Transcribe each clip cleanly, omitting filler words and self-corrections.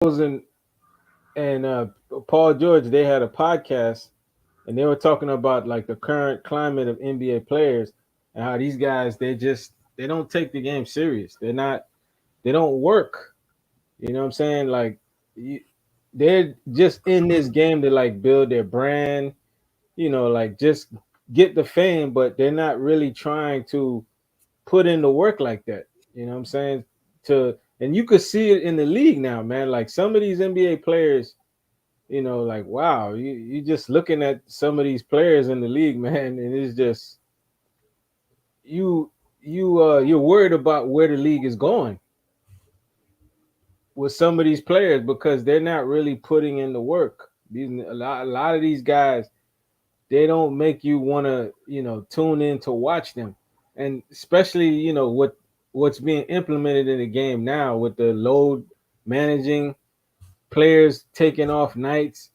and Paul George, they had a podcast, and they were talking about like the current climate of NBA players and how these guys they don't take the game serious. They don't work. You know what I'm saying? Like you, they're just in this game to like build their brand. Like just get the fame, but they're not really trying to put in the work like that. You know what I'm saying? And you could see it in the league now, man. Like some of these NBA players, like wow, you just looking at some of these players in the league, man, and it's just you you're worried about where the league is going with some of these players because they're not really putting in the work. A lot of these guys, they don't make you want to tune in to watch them, and especially what's being implemented in the game now with the load managing, players taking off nights,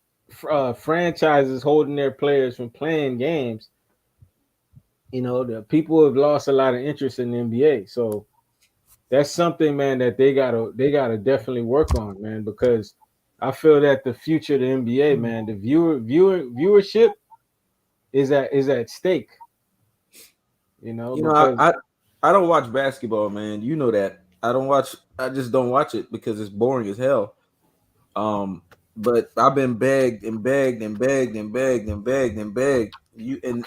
franchises holding their players from playing games. The people have lost a lot of interest in the NBA. So that's something, man, that they gotta definitely work on, man, because I feel that the future of the NBA, man, the viewership is at stake. You know, Because I don't watch basketball, man. You know that. I don't watch. I just don't watch it because it's boring as hell. Um, but I've been begged and begged and begged and begged and begged and begged.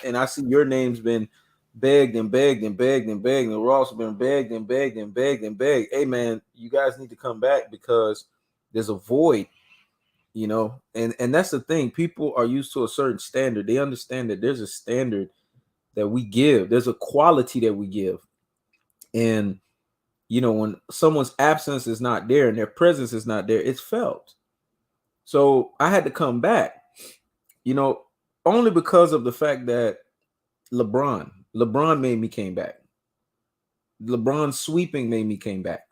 And I see your name's been begged and begged and begged and begged, and Ross been begged and begged and begged and begged. Hey man, you guys need to come back because there's a void, and that's the thing. People are used to a certain standard. They understand that there's a standard that we give. There's a quality that we give. And when someone's absence is not there and their presence is not there, it's felt. So I had to come back, you know, only because of the fact that LeBron made me came back. LeBron sweeping made me came back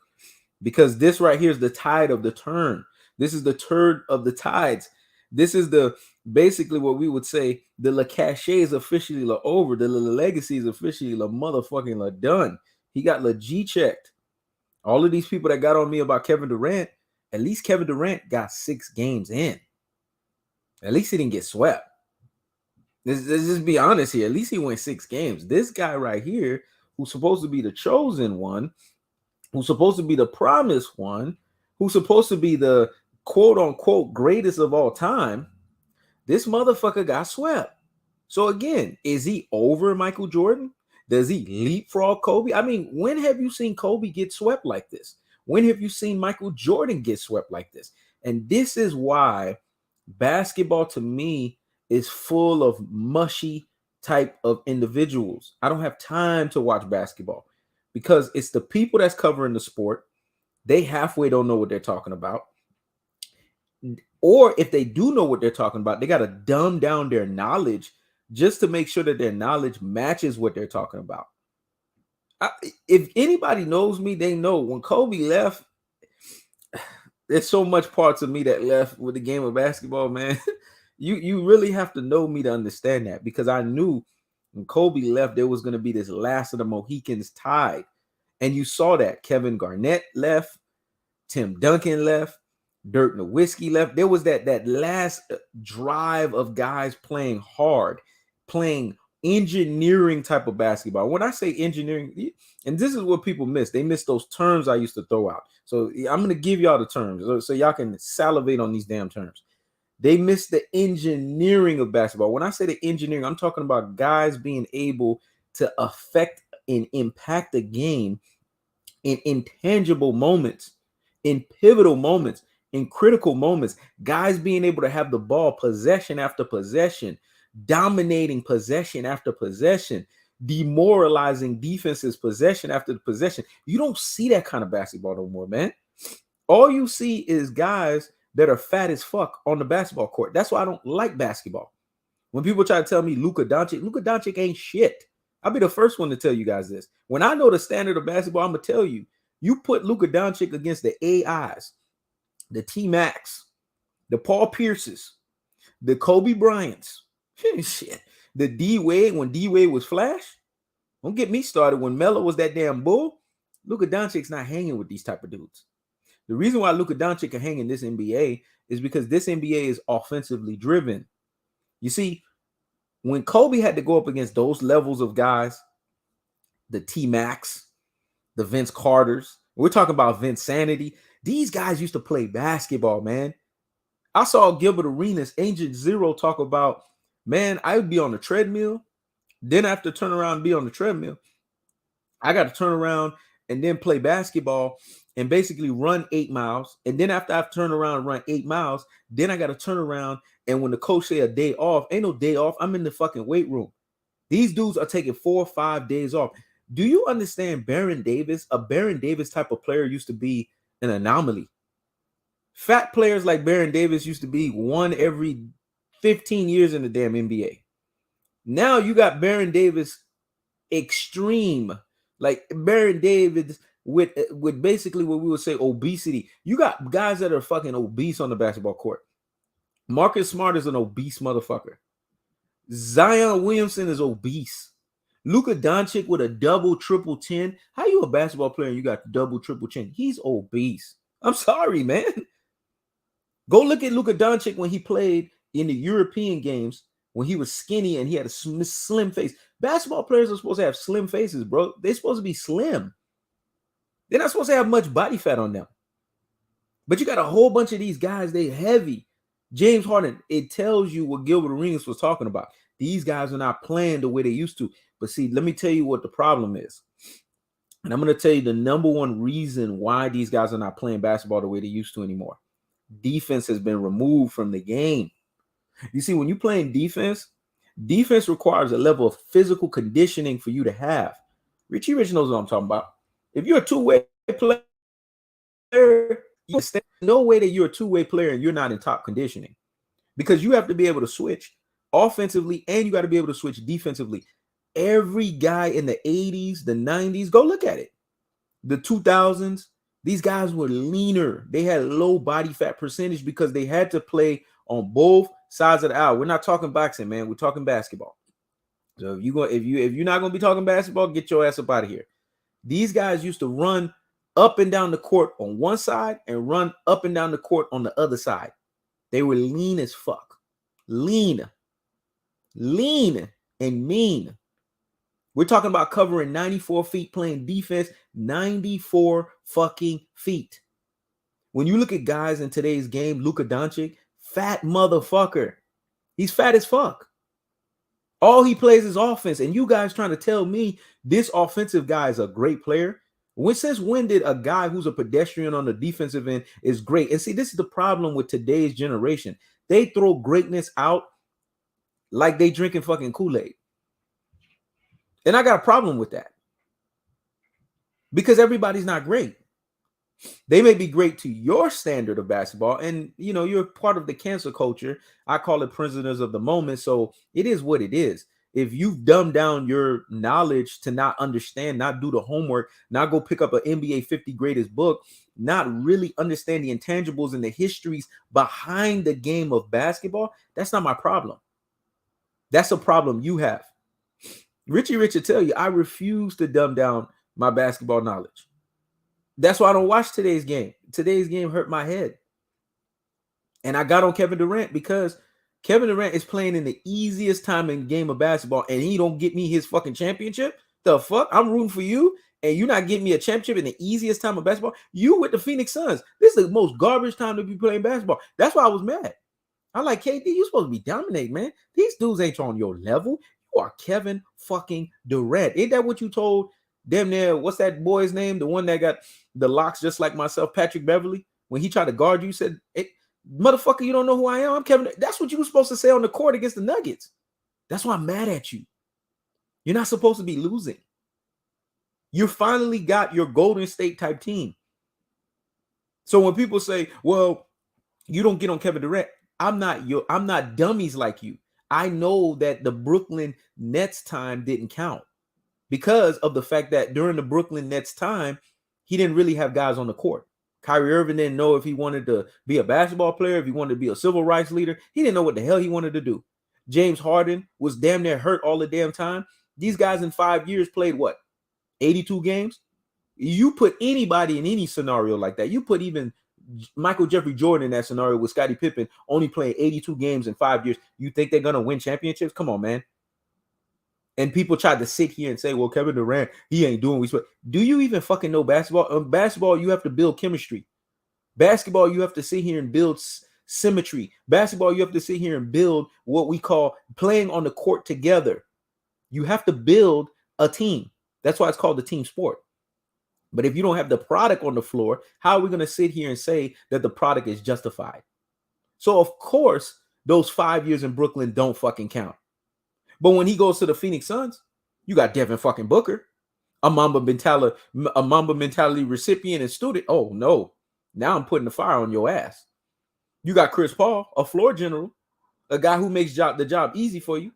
because this right here is the tide of the turn. This is the turn of the tides. This is the basically what we would say the Le Cachet is officially over. The legacy is officially motherfucking done. He got G-checked. All of these people that got on me about Kevin Durant, at least Kevin Durant got 6 games in. At least he didn't get swept. Let's just be honest here. At least he went 6 games. This guy right here, who's supposed to be the chosen one, who's supposed to be the promised one, who's supposed to be the quote unquote greatest of all time, this motherfucker got swept. So again, is he over Michael Jordan? Does he leapfrog Kobe? I mean, when have you seen Kobe get swept like this? When have you seen Michael Jordan get swept like this? And this is why basketball to me is full of mushy type of individuals. I don't have time to watch basketball because it's the people that's covering the sport. They halfway don't know what they're talking about. Or if they do know what they're talking about, they got to dumb down their knowledge just to make sure that their knowledge matches what they're talking about. If anybody knows me, they know when Kobe left, there's so much parts of me that left with the game of basketball, man. You really have to know me to understand that because I knew when Kobe left, there was going to be this last of the Mohicans tide. And you saw that. Kevin Garnett left, Tim Duncan left, Dirk Nowitzki left. There was that last drive of guys playing hard, playing engineering type of basketball. When I say engineering, and this is what people miss, they miss those terms I used to throw out. So I'm going to give y'all the terms so y'all can salivate on these damn terms. They miss the engineering of basketball. When I say the engineering, I'm talking about guys being able to affect and impact the game in intangible moments, in pivotal moments, in critical moments, guys being able to have the ball possession after possession, dominating possession after possession, demoralizing defenses possession after possession. You don't see that kind of basketball no more, man. All you see is guys that are fat as fuck on the basketball court. That's why I don't like basketball. When people try to tell me Luka Doncic ain't shit. I'll be the first one to tell you guys this. When I know the standard of basketball, I'm going to tell you, you put Luka Doncic against the AIs, the T-Max, the Paul Pierces, the Kobe Bryants, shit, the D-Wade, when D-Wade was Flash. Don't get me started. When Melo was that damn bull, Luka Doncic's not hanging with these type of dudes. The reason why Luka Doncic can hang in this NBA is because this NBA is offensively driven. You see, when Kobe had to go up against those levels of guys, the T-Max, the Vince Carters, we're talking about Vince Sanity. These guys used to play basketball, man. I saw Gilbert Arenas, Agent Zero, talk about, man, I would be on the treadmill. Then I have to turn around and be on the treadmill. I got to turn around and then play basketball and basically run 8 miles. And then after I've turned around and run 8 miles, then I got to turn around. And when the coach say a day off, ain't no day off. I'm in the fucking weight room. These dudes are taking 4 or 5 days off. Do you understand Baron Davis? A Baron Davis type of player used to be an anomaly. Fat players like Baron Davis used to be one every 15 years in the damn NBA. Now you got Baron Davis extreme, like Baron Davis with basically what we would say obesity. You got guys that are fucking obese on the basketball court. Marcus Smart is an obese motherfucker. Zion Williamson is obese. Luka Doncic with a double triple chin. How you a basketball player and you got double triple chin? He's obese. I'm sorry, man. Go look at Luka Doncic when he played in the European games, when he was skinny and he had a slim face. Basketball players are supposed to have slim faces, bro. They're supposed to be slim. They're not supposed to have much body fat on them. But you got a whole bunch of these guys, they heavy. James Harden, it tells you what Gilbert Arenas was talking about. These guys are not playing the way they used to. But see, let me tell you what the problem is. And I'm going to tell you the number one reason why these guys are not playing basketball the way they used to anymore. Defense has been removed from the game. You see, when you're playing defense requires a level of physical conditioning for you to have. Richie Rich knows what I'm talking about. If you're a two-way player, there's no way that you're a two-way player and you're not in top conditioning, because you have to be able to switch offensively and you got to be able to switch defensively. Every guy in the 80s, the 90s, go look at it. The 2000s, these guys were leaner. They had low body fat percentage because they had to play on both sides of the aisle. We're not talking boxing, man. We're talking basketball. So if you're not going to be talking basketball, get your ass up out of here. These guys used to run up and down the court on one side and run up and down the court on the other side. They were lean as fuck. Lean and mean. We're talking about covering 94 feet, playing defense 94 fucking feet. When you look at guys in today's game, Luka Doncic, fat motherfucker. He's fat as fuck. All he plays is offense. And you guys trying to tell me this offensive guy is a great player? Since when did a guy who's a pedestrian on the defensive end is great? And see, this is the problem with today's generation. They throw greatness out like they drinking fucking Kool-Aid. And I got a problem with that, because everybody's not great. They may be great to your standard of basketball, and you're part of the cancel culture. I call it prisoners of the moment. So it is what it is. If you've dumbed down your knowledge to not understand, not do the homework, not go pick up an NBA 50 greatest book, not really understand the intangibles and the histories behind the game of basketball, that's not my problem. That's a problem you have. Richie Rich will tell you, I refuse to dumb down my basketball knowledge. That's why I don't watch today's game. Today's game hurt my head. And I got on Kevin Durant because Kevin Durant is playing in the easiest time in the game of basketball, and he don't get me his fucking championship. The fuck? I'm rooting for you, and you're not getting me a championship in the easiest time of basketball. You with the Phoenix Suns. This is the most garbage time to be playing basketball. That's why I was mad. I'm like, KD, you're supposed to be dominating, man. These dudes ain't on your level. You are Kevin fucking Durant. Ain't that what you told damn near, what's that boy's name? The one that got the locks just like myself, Patrick Beverly. When he tried to guard you, said, hey, motherfucker, you don't know who I am? I'm Kevin. That's what you were supposed to say on the court against the Nuggets. That's why I'm mad at you. You're not supposed to be losing. You finally got your Golden State type team. So when people say, well, you don't get on Kevin Durant, I'm not dummies like you. I know that the Brooklyn Nets time didn't count because of the fact that during the Brooklyn Nets time, he didn't really have guys on the court. Kyrie Irving didn't know if he wanted to be a basketball player, if he wanted to be a civil rights leader. He didn't know what the hell he wanted to do. James Harden was damn near hurt all the damn time. These guys in 5 years played what? 82 games? You put anybody in any scenario like that. You put even Michael Jeffrey Jordan in that scenario with Scottie Pippen only playing 82 games in 5 years. You think they're going to win championships? Come on, man. And people tried to sit here and say, well, Kevin Durant, he ain't doing what he's. Do you even fucking know basketball? Basketball, you have to build chemistry. Basketball, you have to sit here and build symmetry. Basketball, you have to sit here and build what we call playing on the court together. You have to build a team. That's why it's called the team sport. But if you don't have the product on the floor, how are we going to sit here and say that the product is justified? So, of course, those 5 years in Brooklyn don't fucking count. But when he goes to the Phoenix Suns, you got Devin fucking Booker, a Mamba mentality recipient and student. Oh, no. Now I'm putting the fire on your ass. You got Chris Paul, a floor general, a guy who makes the job easy for you.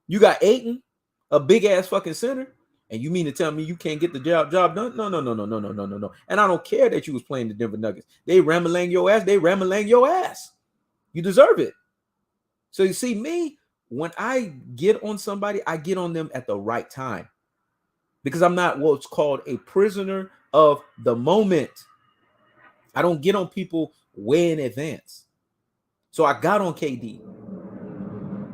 You got Ayton, a big-ass fucking center. And you mean to tell me you can't get the job done? No. And I don't care that you was playing the Denver Nuggets. They ram-a-lang your ass. You deserve it. So you see me, when I get on somebody, I get on them at the right time. Because I'm not what's called a prisoner of the moment. I don't get on people way in advance. So I got on KD.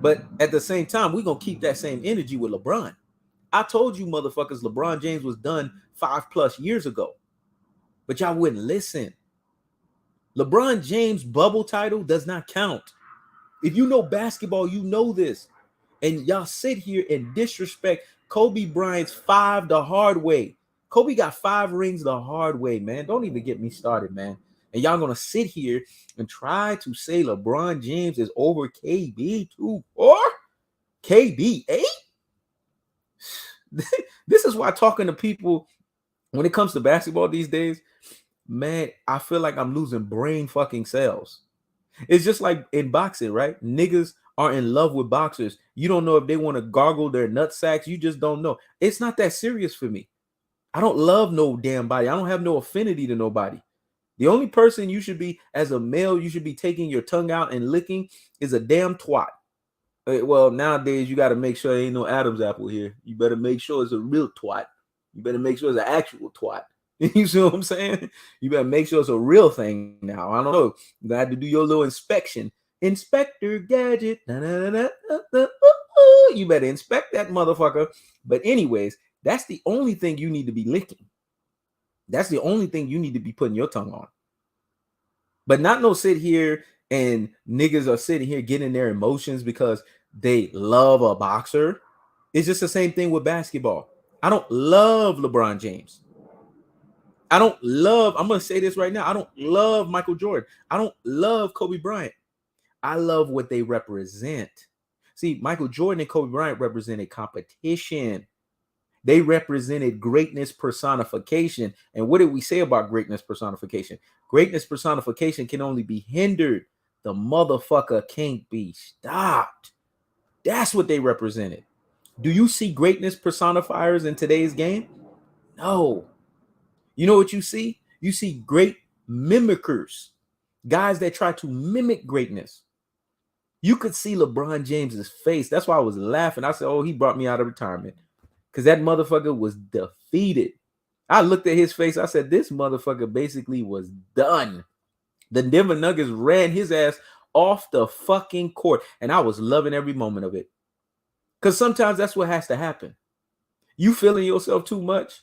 But at the same time, we're going to keep that same energy with LeBron. I told you motherfuckers LeBron James was done 5+ years ago. But y'all wouldn't listen. LeBron James' bubble title does not count. If you know basketball, you know this. And y'all sit here and disrespect Kobe Bryant's 5 the hard way. Kobe got 5 rings the hard way, man. Don't even get me started, man. And y'all going to sit here and try to say LeBron James is over KB 2 or KB 8? This is why talking to people when it comes to basketball these days, man, I feel like I'm losing brain fucking cells. It's just like in boxing, right? Niggas are in love with boxers. You don't know if they want to gargle their nut sacks. You just don't know. It's not that serious for me. I don't love no damn body. I don't have no affinity to nobody. The only person you should be, as a male, you should be taking your tongue out and licking is a damn twat. Well, nowadays, you got to make sure there ain't no Adam's apple here. You better make sure it's a real twat. You better make sure it's an actual twat. You see what I'm saying? You better make sure it's a real thing now. I don't know. You got to do your little inspection. Inspector Gadget. You better inspect that motherfucker. But anyways, that's the only thing you need to be licking. That's the only thing you need to be putting your tongue on. But not no sit here and niggas are sitting here getting their emotions because they love a boxer. It's just the same thing with basketball. I don't love LeBron James. I'm going to say this right now. I don't love Michael Jordan. I don't love Kobe Bryant. I love what they represent. See, Michael Jordan and Kobe Bryant represented competition. They represented greatness personification. And what did we say about greatness personification? Greatness personification can only be hindered. The motherfucker can't be stopped. That's what they represented. Do you see greatness personifiers in today's game? No. You know what you see? You see great mimickers, guys that try to mimic greatness. You could see LeBron James's face. That's why I was laughing. I said, oh, he brought me out of retirement because that motherfucker was defeated. I looked at his face. I said, this motherfucker basically was done. The Denver Nuggets ran his ass off the fucking court, and I was loving every moment of it. Because sometimes that's what has to happen. You feeling yourself too much,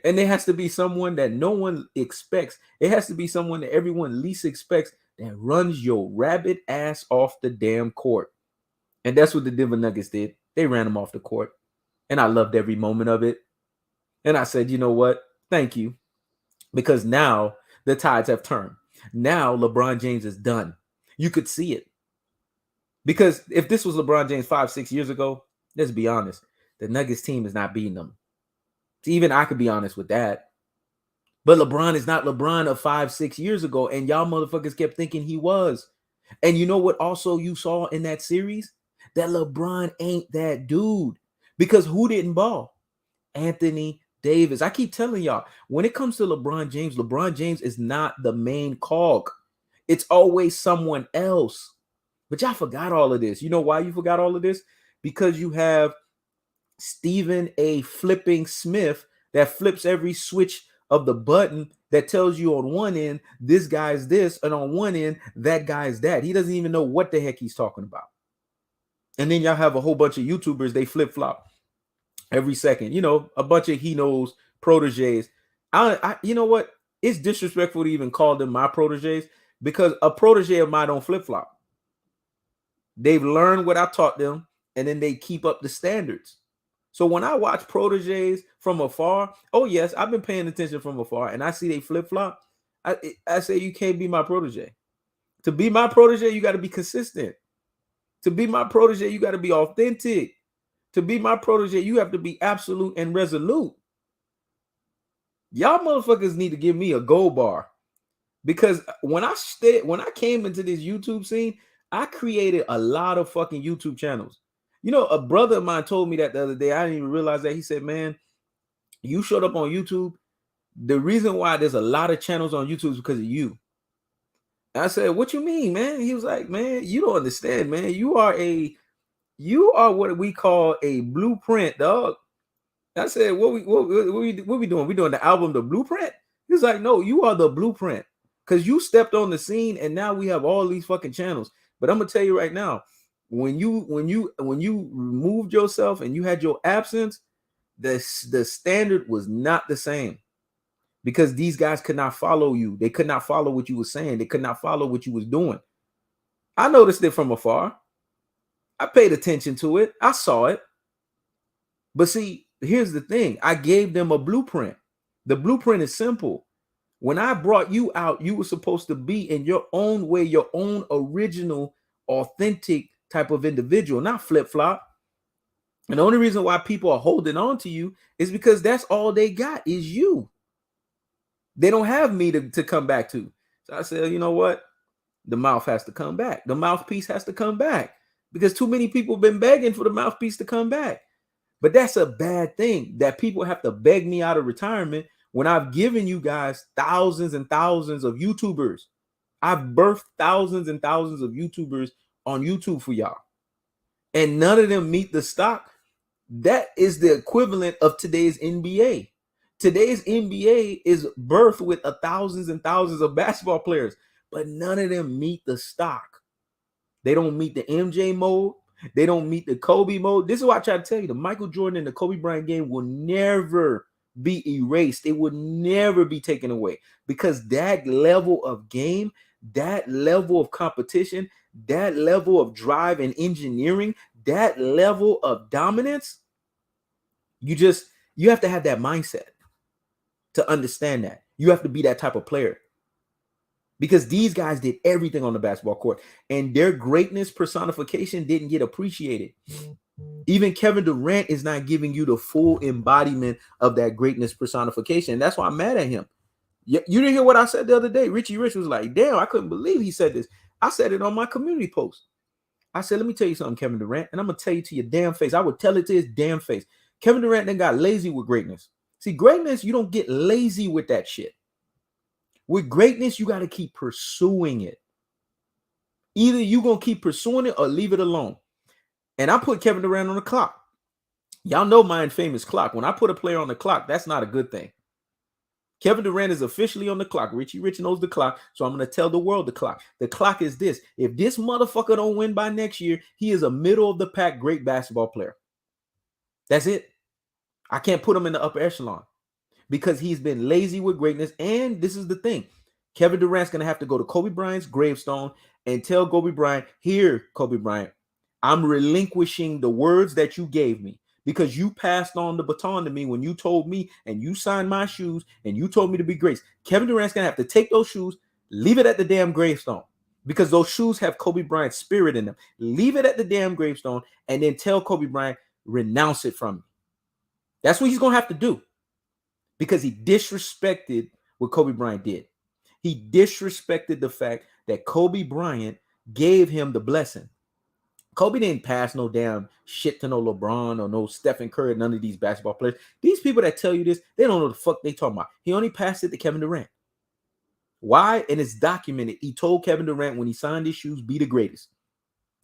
and there has to be someone that no one expects. It has to be someone that everyone least expects that runs your rabbit ass off the damn court. And that's what the Denver Nuggets did. They ran him off the court, and I loved every moment of it. And I said, you know what? Thank you. Because now the tides have turned. Now LeBron James is done. You could see it. Because if this was LeBron James 5-6 years ago, let's be honest, the Nuggets team is not beating them. Even I could be honest with that. But LeBron is not LeBron of 5-6 years ago, and y'all motherfuckers kept thinking he was. And you know what also you saw in that series? That LeBron ain't that dude. Because who didn't ball? Anthony Davis. I keep telling y'all, when it comes to LeBron James is not the main cog. It's always someone else. But y'all forgot all of this. You know why you forgot all of this? Because you have Stephen A. Flipping Smith that flips every switch of the button that tells you on one end, this guy's this, and on one end, that guy's that. He doesn't even know what the heck he's talking about. And then y'all have a whole bunch of YouTubers, they flip-flop every second. You know, a bunch of he knows proteges. You know what? It's disrespectful to even call them my proteges because a protege of mine don't flip-flop. They've learned what I taught them, and then they keep up the standards. So when I watch proteges from afar, oh yes, I've been paying attention from afar, and I see they flip-flop. I say you can't be my protege. To be my protege, you got to be consistent. To be my protege, you got to be authentic. To be my protege, you have to be absolute and resolute. Y'all motherfuckers need to give me a gold bar. Because when I came into this YouTube scene, I created a lot of fucking YouTube channels. You know, a brother of mine told me that the other day. I didn't even realize that. He said, man, you showed up on YouTube. The reason why there's a lot of channels on YouTube is because of you. And I said, what you mean, man? He was like, man, you don't understand, man. You are what we call a blueprint, dog. I said, what we doing? We doing the album, The Blueprint? He's like, no, you are the blueprint. Because you stepped on the scene and now we have all these fucking channels. But I'm gonna tell you right now, when you removed yourself and you had your absence, the standard was not the same. Because these guys could not follow you. They could not follow what you were saying. They could not follow what you was doing. I noticed it from afar. I paid attention to it. I saw it. But see, here's the thing. I gave them a blueprint. The blueprint is simple. When I brought you out, you were supposed to be in your own way, your own original, authentic type of individual, not flip-flop. And the only reason why people are holding on to you is because that's all they got is you. They don't have me to come back to. So I said, you know what? The mouth has to come back. The mouthpiece has to come back because too many people have been begging for the mouthpiece to come back. But that's a bad thing that people have to beg me out of retirement when I've given you guys thousands and thousands of YouTubers. I've birthed thousands and thousands of YouTubers on YouTube for y'all. And none of them meet the stock. That is the equivalent of today's NBA. Today's NBA is birthed with thousands and thousands of basketball players, but none of them meet the stock. They don't meet the MJ mode. They don't meet the Kobe mode. This is what I try to tell you. The Michael Jordan and the Kobe Bryant game will never be erased. It will never be taken away because that level of game, that level of competition, that level of drive and engineering, that level of dominance, you have to have that mindset to understand that. You have to be that type of player. Because these guys did everything on the basketball court and their greatness personification didn't get appreciated. Even Kevin Durant is not giving you the full embodiment of that greatness personification. That's why I'm mad at him. You didn't hear what I said the other day. Richie Rich was like, damn, I couldn't believe he said this. I said it on my community post. I said, let me tell you something, Kevin Durant, and I'm going to tell you to your damn face. I would tell it to his damn face. Kevin Durant then got lazy with greatness. See, greatness, you don't get lazy with that shit. With greatness, you got to keep pursuing it. Either you're going to keep pursuing it or leave it alone. And I put Kevin Durant on the clock. Y'all know my infamous clock. When I put a player on the clock, that's not a good thing. Kevin Durant is officially on the clock. Richie Rich knows the clock, so I'm going to tell the world the clock. The clock is this. If this motherfucker don't win by next year, he is a middle-of-the-pack great basketball player. That's it. I can't put him in the upper echelon. Because he's been lazy with greatness. And this is the thing. Kevin Durant's going to have to go to Kobe Bryant's gravestone and tell Kobe Bryant, here, Kobe Bryant, I'm relinquishing the words that you gave me because you passed on the baton to me when you told me and you signed my shoes and you told me to be great. Kevin Durant's going to have to take those shoes, leave it at the damn gravestone because those shoes have Kobe Bryant's spirit in them. Leave it at the damn gravestone and then tell Kobe Bryant, renounce it from me. That's what he's going to have to do. Because he disrespected what Kobe Bryant did. He disrespected the fact that Kobe Bryant gave him the blessing. Kobe didn't pass no damn shit to no LeBron or no Stephen Curry, none of these basketball players. These people that tell you this, they don't know the fuck they talking about. He only passed it to Kevin Durant. Why? And it's documented. He told Kevin Durant when he signed his shoes, be the greatest.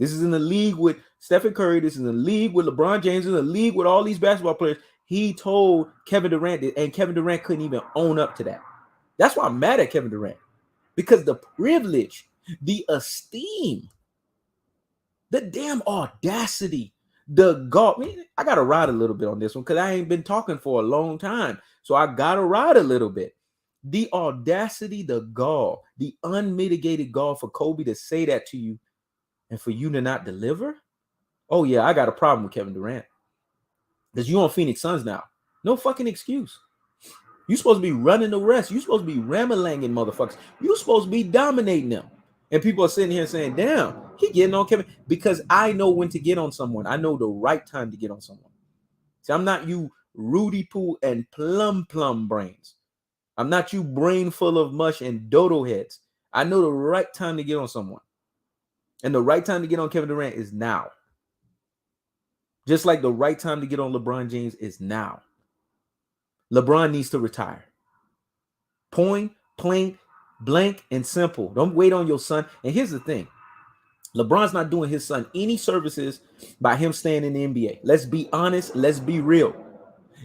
This is in the league with Stephen Curry. This is in the league with LeBron James. This is in the league with all these basketball players. He told Kevin Durant, and Kevin Durant couldn't even own up to that. That's why I'm mad at Kevin Durant, because the privilege, the esteem, the damn audacity, the gall. I got to ride a little bit on this one because I ain't been talking for a long time. So I got to ride a little bit. The audacity, the gall, the unmitigated gall for Kobe to say that to you and for you to not deliver. Oh, yeah, I got a problem with Kevin Durant. Because you on Phoenix Suns now. No fucking excuse. You supposed to be running the rest. You supposed to be ramalanging motherfuckers. You supposed to be dominating them. And people are sitting here saying, damn, he getting on Kevin. Because I know when to get on someone. I know the right time to get on someone. See, I'm not you Rudy Poo and plum brains. I'm not you brain full of mush and dodo heads. I know the right time to get on someone. And the right time to get on Kevin Durant is now. Just like the right time to get on LeBron James is now. LeBron needs to retire. Point, plain, blank, and simple. Don't wait on your son. And here's the thing. LeBron's not doing his son any services by him staying in the NBA. Let's be honest. Let's be real.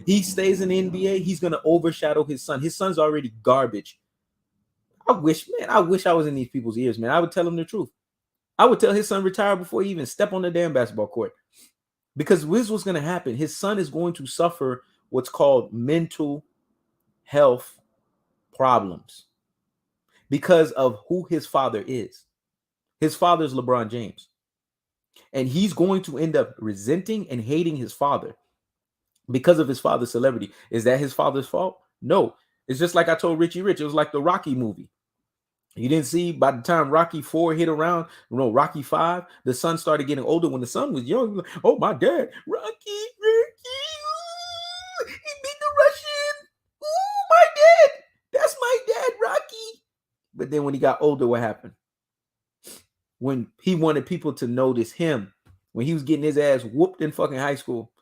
He stays in the NBA, he's going to overshadow his son. His son's already garbage. I wish I was in these people's ears, man. I would tell him the truth. I would tell his son retire before he even step on the damn basketball court. Because this is what's going to happen. His son is going to suffer what's called mental health problems because of who his father is. His father is LeBron James. And he's going to end up resenting and hating his father because of his father's celebrity. Is that his father's fault? No. It's just like I told Richie Rich. It was like the Rocky movie. You didn't see by the time Rocky 4 hit around, Rocky 5, the son started getting older. When the son was young, he was like, oh, my dad, Rocky, he beat the Russian. Oh, my dad, that's my dad, Rocky. But then when he got older, what happened? When he wanted people to notice him, when he was getting his ass whooped in fucking high school,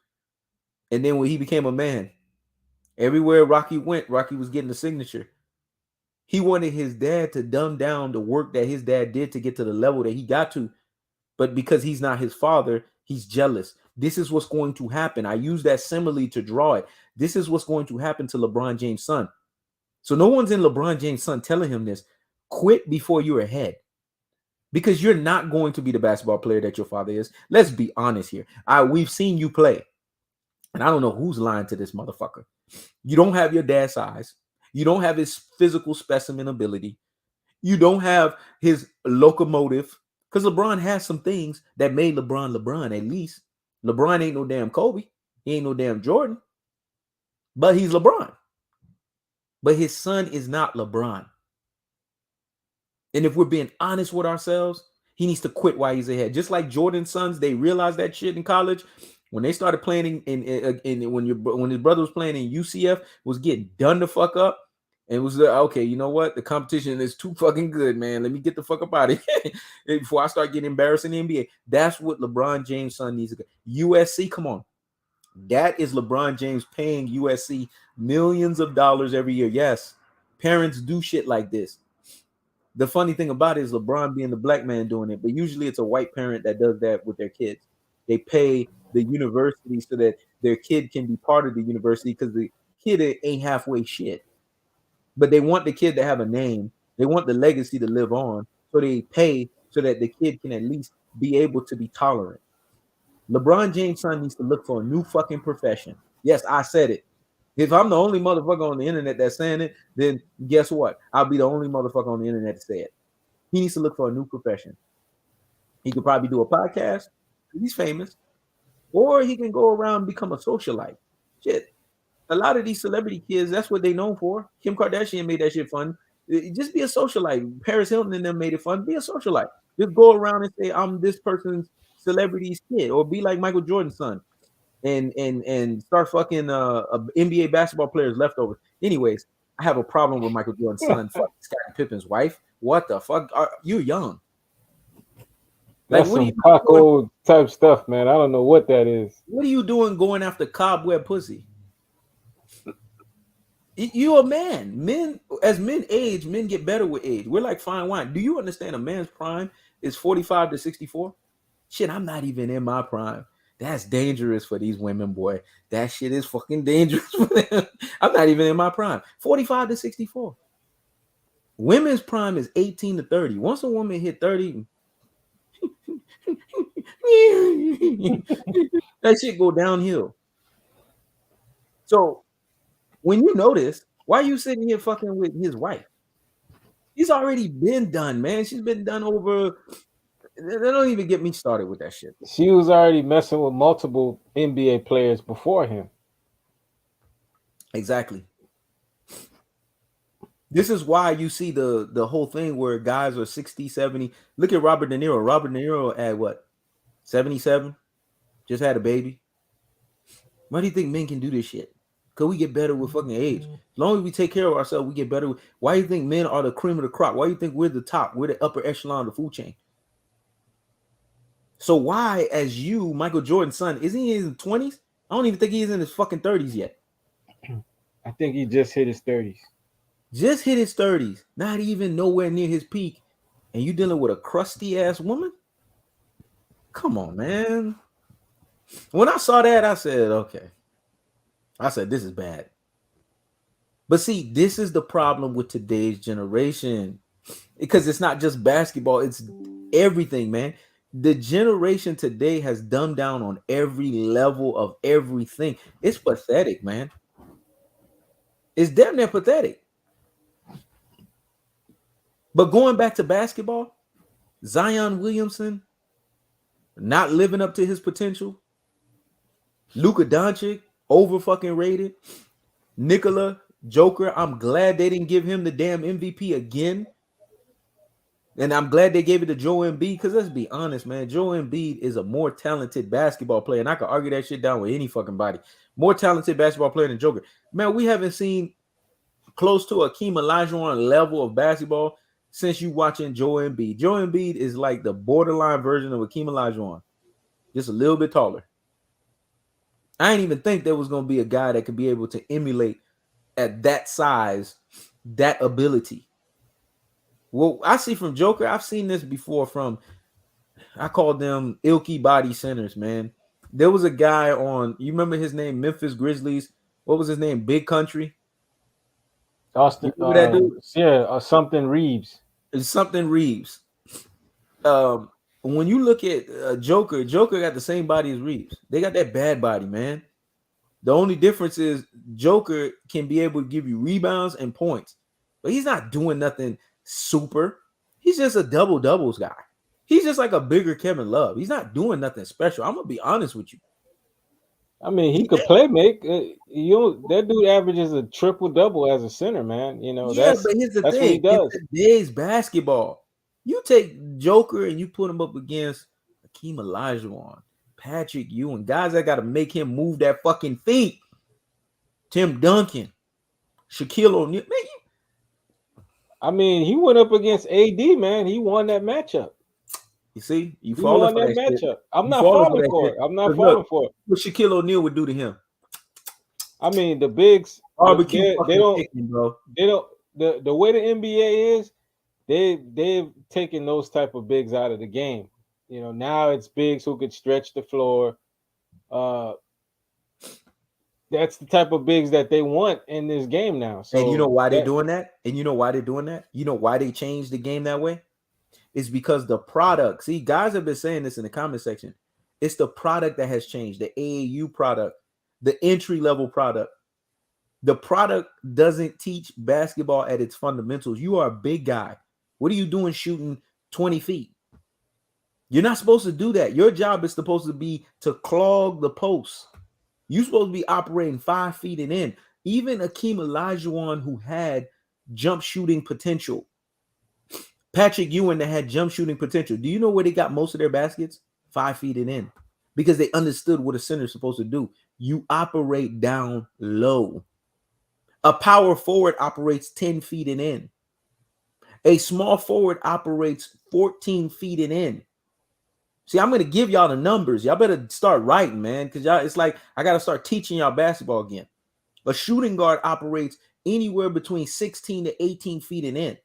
and then when he became a man, everywhere Rocky went, Rocky was getting the signature. He wanted his dad to dumb down the work that his dad did to get to the level that he got to. But because he's not his father, he's jealous. This is what's going to happen. I use that simile to draw it. This is what's going to happen to LeBron James' son. So no one's in LeBron James' son telling him this. Quit before you're ahead. Because you're not going to be the basketball player that your father is. Let's be honest here. We've seen you play. And I don't know who's lying to this motherfucker. You don't have your dad's size. You don't have his physical specimen ability. You don't have his locomotive. Because LeBron has some things that made LeBron at least. LeBron ain't no damn Kobe. He ain't no damn Jordan. But he's LeBron. But his son is not LeBron. And if we're being honest with ourselves, he needs to quit while he's ahead. Just like Jordan's sons, they realized that shit in college. When they started playing when his brother was playing in UCF, was getting done the fuck up, and was okay. You know what? The competition is too fucking good, man. Let me get the fuck up out of here before I start getting embarrassed in the NBA. That's what LeBron James' son needs to go. USC, come on, that is LeBron James paying USC millions of dollars every year. Yes, parents do shit like this. The funny thing about it is LeBron being the black man doing it, but usually it's a white parent that does that with their kids. They pay the university so that their kid can be part of the university because the kid ain't halfway shit. But they want the kid to have a name. They want the legacy to live on. So they pay so that the kid can at least be able to be tolerant. LeBron James' son needs to look for a new fucking profession. Yes, I said it. If I'm the only motherfucker on the internet that's saying it, then guess what? I'll be the only motherfucker on the internet to say it. He needs to look for a new profession. He could probably do a podcast. He's famous. Or he can go around and become a socialite. Shit. A lot of these celebrity kids, that's what they known for. Kim Kardashian made that shit fun. Just be a socialite. Paris Hilton and them made it fun. Be a socialite. Just go around and say, I'm this person's celebrity's kid. Or be like Michael Jordan's son. And start fucking NBA basketball players leftovers. Anyways, I have a problem with Michael Jordan's son. Fuck Scottie Pippen's wife. What the fuck? You're young. Like, that's some Paco type stuff, man. I don't know what that is. What are you doing going after cobweb pussy? You're a man. As men age, men get better with age. We're like fine wine. Do you understand a man's prime is 45 to 64? Shit, I'm not even in my prime. That's dangerous for these women, boy. That shit is fucking dangerous for them. I'm not even in my prime. 45 to 64. Women's prime is 18 to 30. Once a woman hit 30, that shit go downhill. So when you notice, why are you sitting here fucking with his wife? He's already been done, man. She's been done over. They don't even get me started with that shit. She was already messing with multiple NBA players before him. Exactly. This is why you see the whole thing where guys are 60, 70. Look at Robert De Niro. Robert De Niro at what? 77? Just had a baby. Why do you think men can do this shit? Because we get better with fucking age. As long as we take care of ourselves, we get better. Why do you think men are the cream of the crop? Why do you think we're the top? We're the upper echelon of the food chain. So why, as you, Michael Jordan's son, isn't he in his 20s? I don't even think he's in his fucking 30s yet. I think he just hit his 30s. Just hit his 30s. Not even nowhere near his peak. And you dealing with a crusty ass woman? Come on, man. When I saw that, I said, okay. I said, this is bad. But see, this is the problem with today's generation. Because it's not just basketball, it's everything, man. The generation today has dumbed down on every level of everything. It's pathetic, man. It's damn near pathetic. But going back to basketball, Zion Williamson not living up to his potential. Luka Doncic over fucking rated. Nikola Joker, I'm glad they didn't give him the damn MVP again. And I'm glad they gave it to Joel Embiid, because let's be honest, man. Joel Embiid is a more talented basketball player, and I could argue that shit down with any fucking body. More talented basketball player than Joker. Man, we haven't seen close to Hakeem Olajuwon level of basketball since you watching Joel Embiid. Joel Embiid is like the borderline version of Hakeem Olajuwon, just a little bit taller. I didn't even think there was going to be a guy that could be able to emulate at that size, that ability. Well, I see from Joker, I've seen this before from, I call them ilky body centers, man. There was a guy on, you remember his name, Memphis Grizzlies? What was his name? Big Country? Austin, that dude? Yeah, something Reeves. It's something Reeves. When you look at Joker got the same body as Reeves. They got that bad body, man. The only difference is Joker can be able to give you rebounds and points, but he's not doing nothing super. He's just a double-doubles guy. He's just like a bigger Kevin Love. He's not doing nothing special. I'm gonna be honest with you. I mean, he could play make. That dude averages a triple-double as a center, man. You know, yeah, but here's the thing. What he does. In today's basketball, you take Joker and you put him up against Hakeem Olajuwon, Patrick Ewing, guys that got to make him move that fucking feet. Tim Duncan, Shaquille O'Neal. I mean, he went up against AD, man. He won that matchup. You see, you falling for that matchup. Shit. I'm not falling for it. I'm not falling for it. What Shaquille O'Neal would do to him? I mean, the bigs, barbecue. They don't. The way the NBA is, they've taken those type of bigs out of the game. You know, now it's bigs who could stretch the floor. That's the type of bigs that they want in this game now. So, and you know why they're doing that? You know why they changed the game that way? It's because the product. See, guys have been saying this in the comment section. It's the product that has changed. The AAU product, the entry-level product. The product doesn't teach basketball at its fundamentals. You are a big guy. What are you doing shooting 20 feet? You're not supposed to do that. Your job is supposed to be to clog the posts. You're supposed to be operating 5 feet and in. Even Hakeem Olajuwon, who had jump shooting potential, Patrick Ewing that had jump shooting potential. Do you know where they got most of their baskets? 5 feet and in. Because they understood what a center is supposed to do. You operate down low. A power forward operates 10 feet and in. A small forward operates 14 feet and in. See, I'm going to give y'all the numbers. Y'all better start writing, man, because y'all, it's like I got to start teaching y'all basketball again. A shooting guard operates anywhere between 16 to 18 feet and in.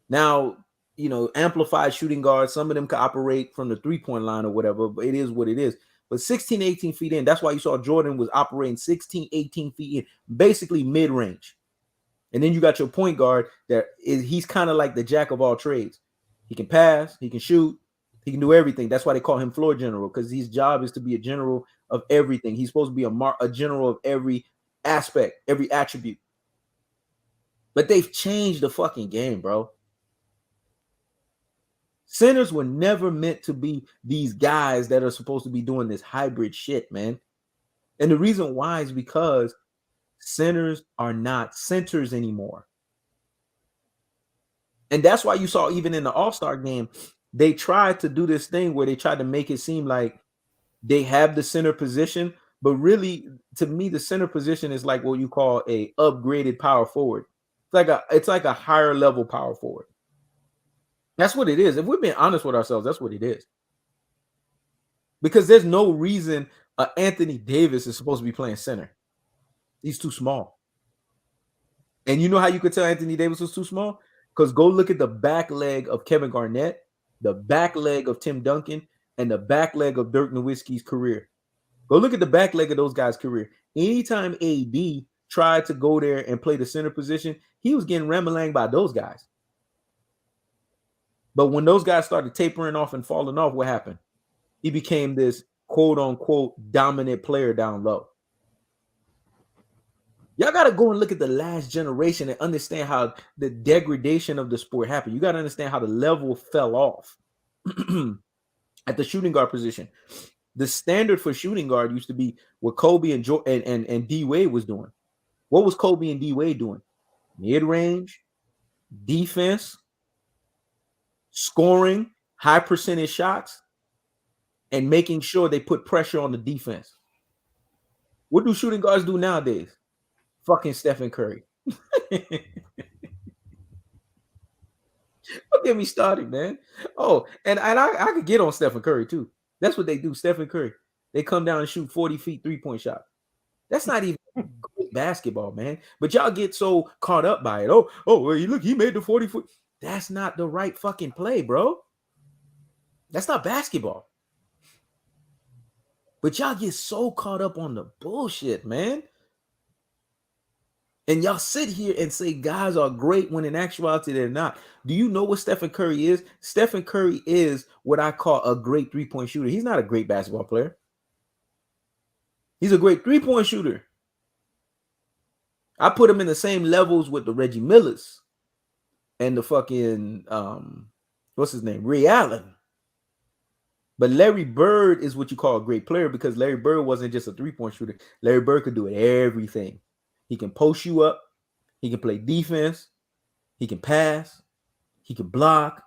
Now, you know, amplified shooting guards, some of them can operate from the three-point line or whatever, but it is what it is. But 16, 18 feet in, that's why you saw Jordan was operating 16, 18 feet in, basically mid-range. And then you got your point guard he's kind of like the jack of all trades. He can pass, he can shoot, he can do everything. That's why they call him floor general, because his job is to be a general of everything. He's supposed to be a general of every aspect, every attribute. But they've changed the fucking game, bro. Centers were never meant to be these guys that are supposed to be doing this hybrid shit, man. And the reason why is because centers are not centers anymore. And that's why you saw even in the All-Star game, they tried to do this thing where they tried to make it seem like they have the center position, but really, to me, the center position is like what you call a upgraded power forward. It's like a higher level power forward. That's what it is. If we're being honest with ourselves, that's what it is. Because there's no reason Anthony Davis is supposed to be playing center. He's too small. And you know how you could tell Anthony Davis was too small? Because go look at the back leg of Kevin Garnett, the back leg of Tim Duncan, and the back leg of Dirk Nowitzki's career. Go look at the back leg of those guys' career. Anytime AD tried to go there and play the center position, he was getting ramalang by those guys. But when those guys started tapering off and falling off, what happened? He became this quote-unquote dominant player down low. Y'all got to go and look at the last generation and understand how the degradation of the sport happened. You got to understand how the level fell off at the shooting guard position. The standard for shooting guard used to be what Kobe and D Wade was doing. What was Kobe and D Wade doing? Mid-range, defense, scoring, high percentage shots, and making sure they put pressure on the defense. What do shooting guards do nowadays? Fucking Stephen Curry. Don't get me started, man. Oh, and I could get on Stephen Curry too. That's what they do, Stephen Curry. They come down and shoot 40 feet three-point shot. That's not even good basketball, man. But y'all get so caught up by it. Oh, well, look, he made the 40-foot. That's not the right fucking play, bro. That's not basketball. But y'all get so caught up on the bullshit, man. And y'all sit here and say guys are great when in actuality they're not. Do you know what Stephen Curry is? Stephen Curry is what I call a great three-point shooter. He's not a great basketball player. He's a great three-point shooter. I put him in the same levels with the Reggie Millers and the fucking, what's his name? Ray Allen. But Larry Bird is what you call a great player because Larry Bird wasn't just a three-point shooter. Larry Bird could do everything. He can post you up. He can play defense. He can pass. He can block.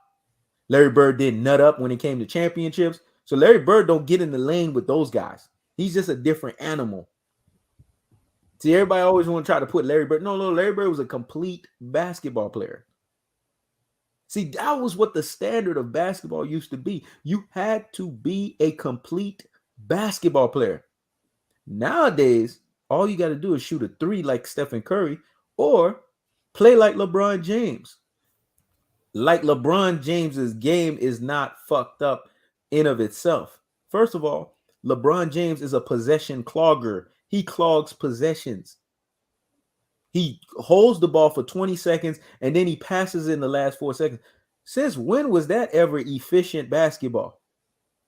Larry Bird didn't nut up when it came to championships. So Larry Bird don't get in the lane with those guys. He's just a different animal. See, everybody always want to try to put Larry Bird. No, Larry Bird was a complete basketball player. See, that was what the standard of basketball used to be. You had to be a complete basketball player. Nowadays, all you got to do is shoot a three like Stephen Curry or play like LeBron James. Like LeBron James's game is not fucked up in of itself. First of all, LeBron James is a possession clogger. He clogs possessions. He holds the ball for 20 seconds and then he passes in the last 4 seconds. Since when was that ever efficient basketball?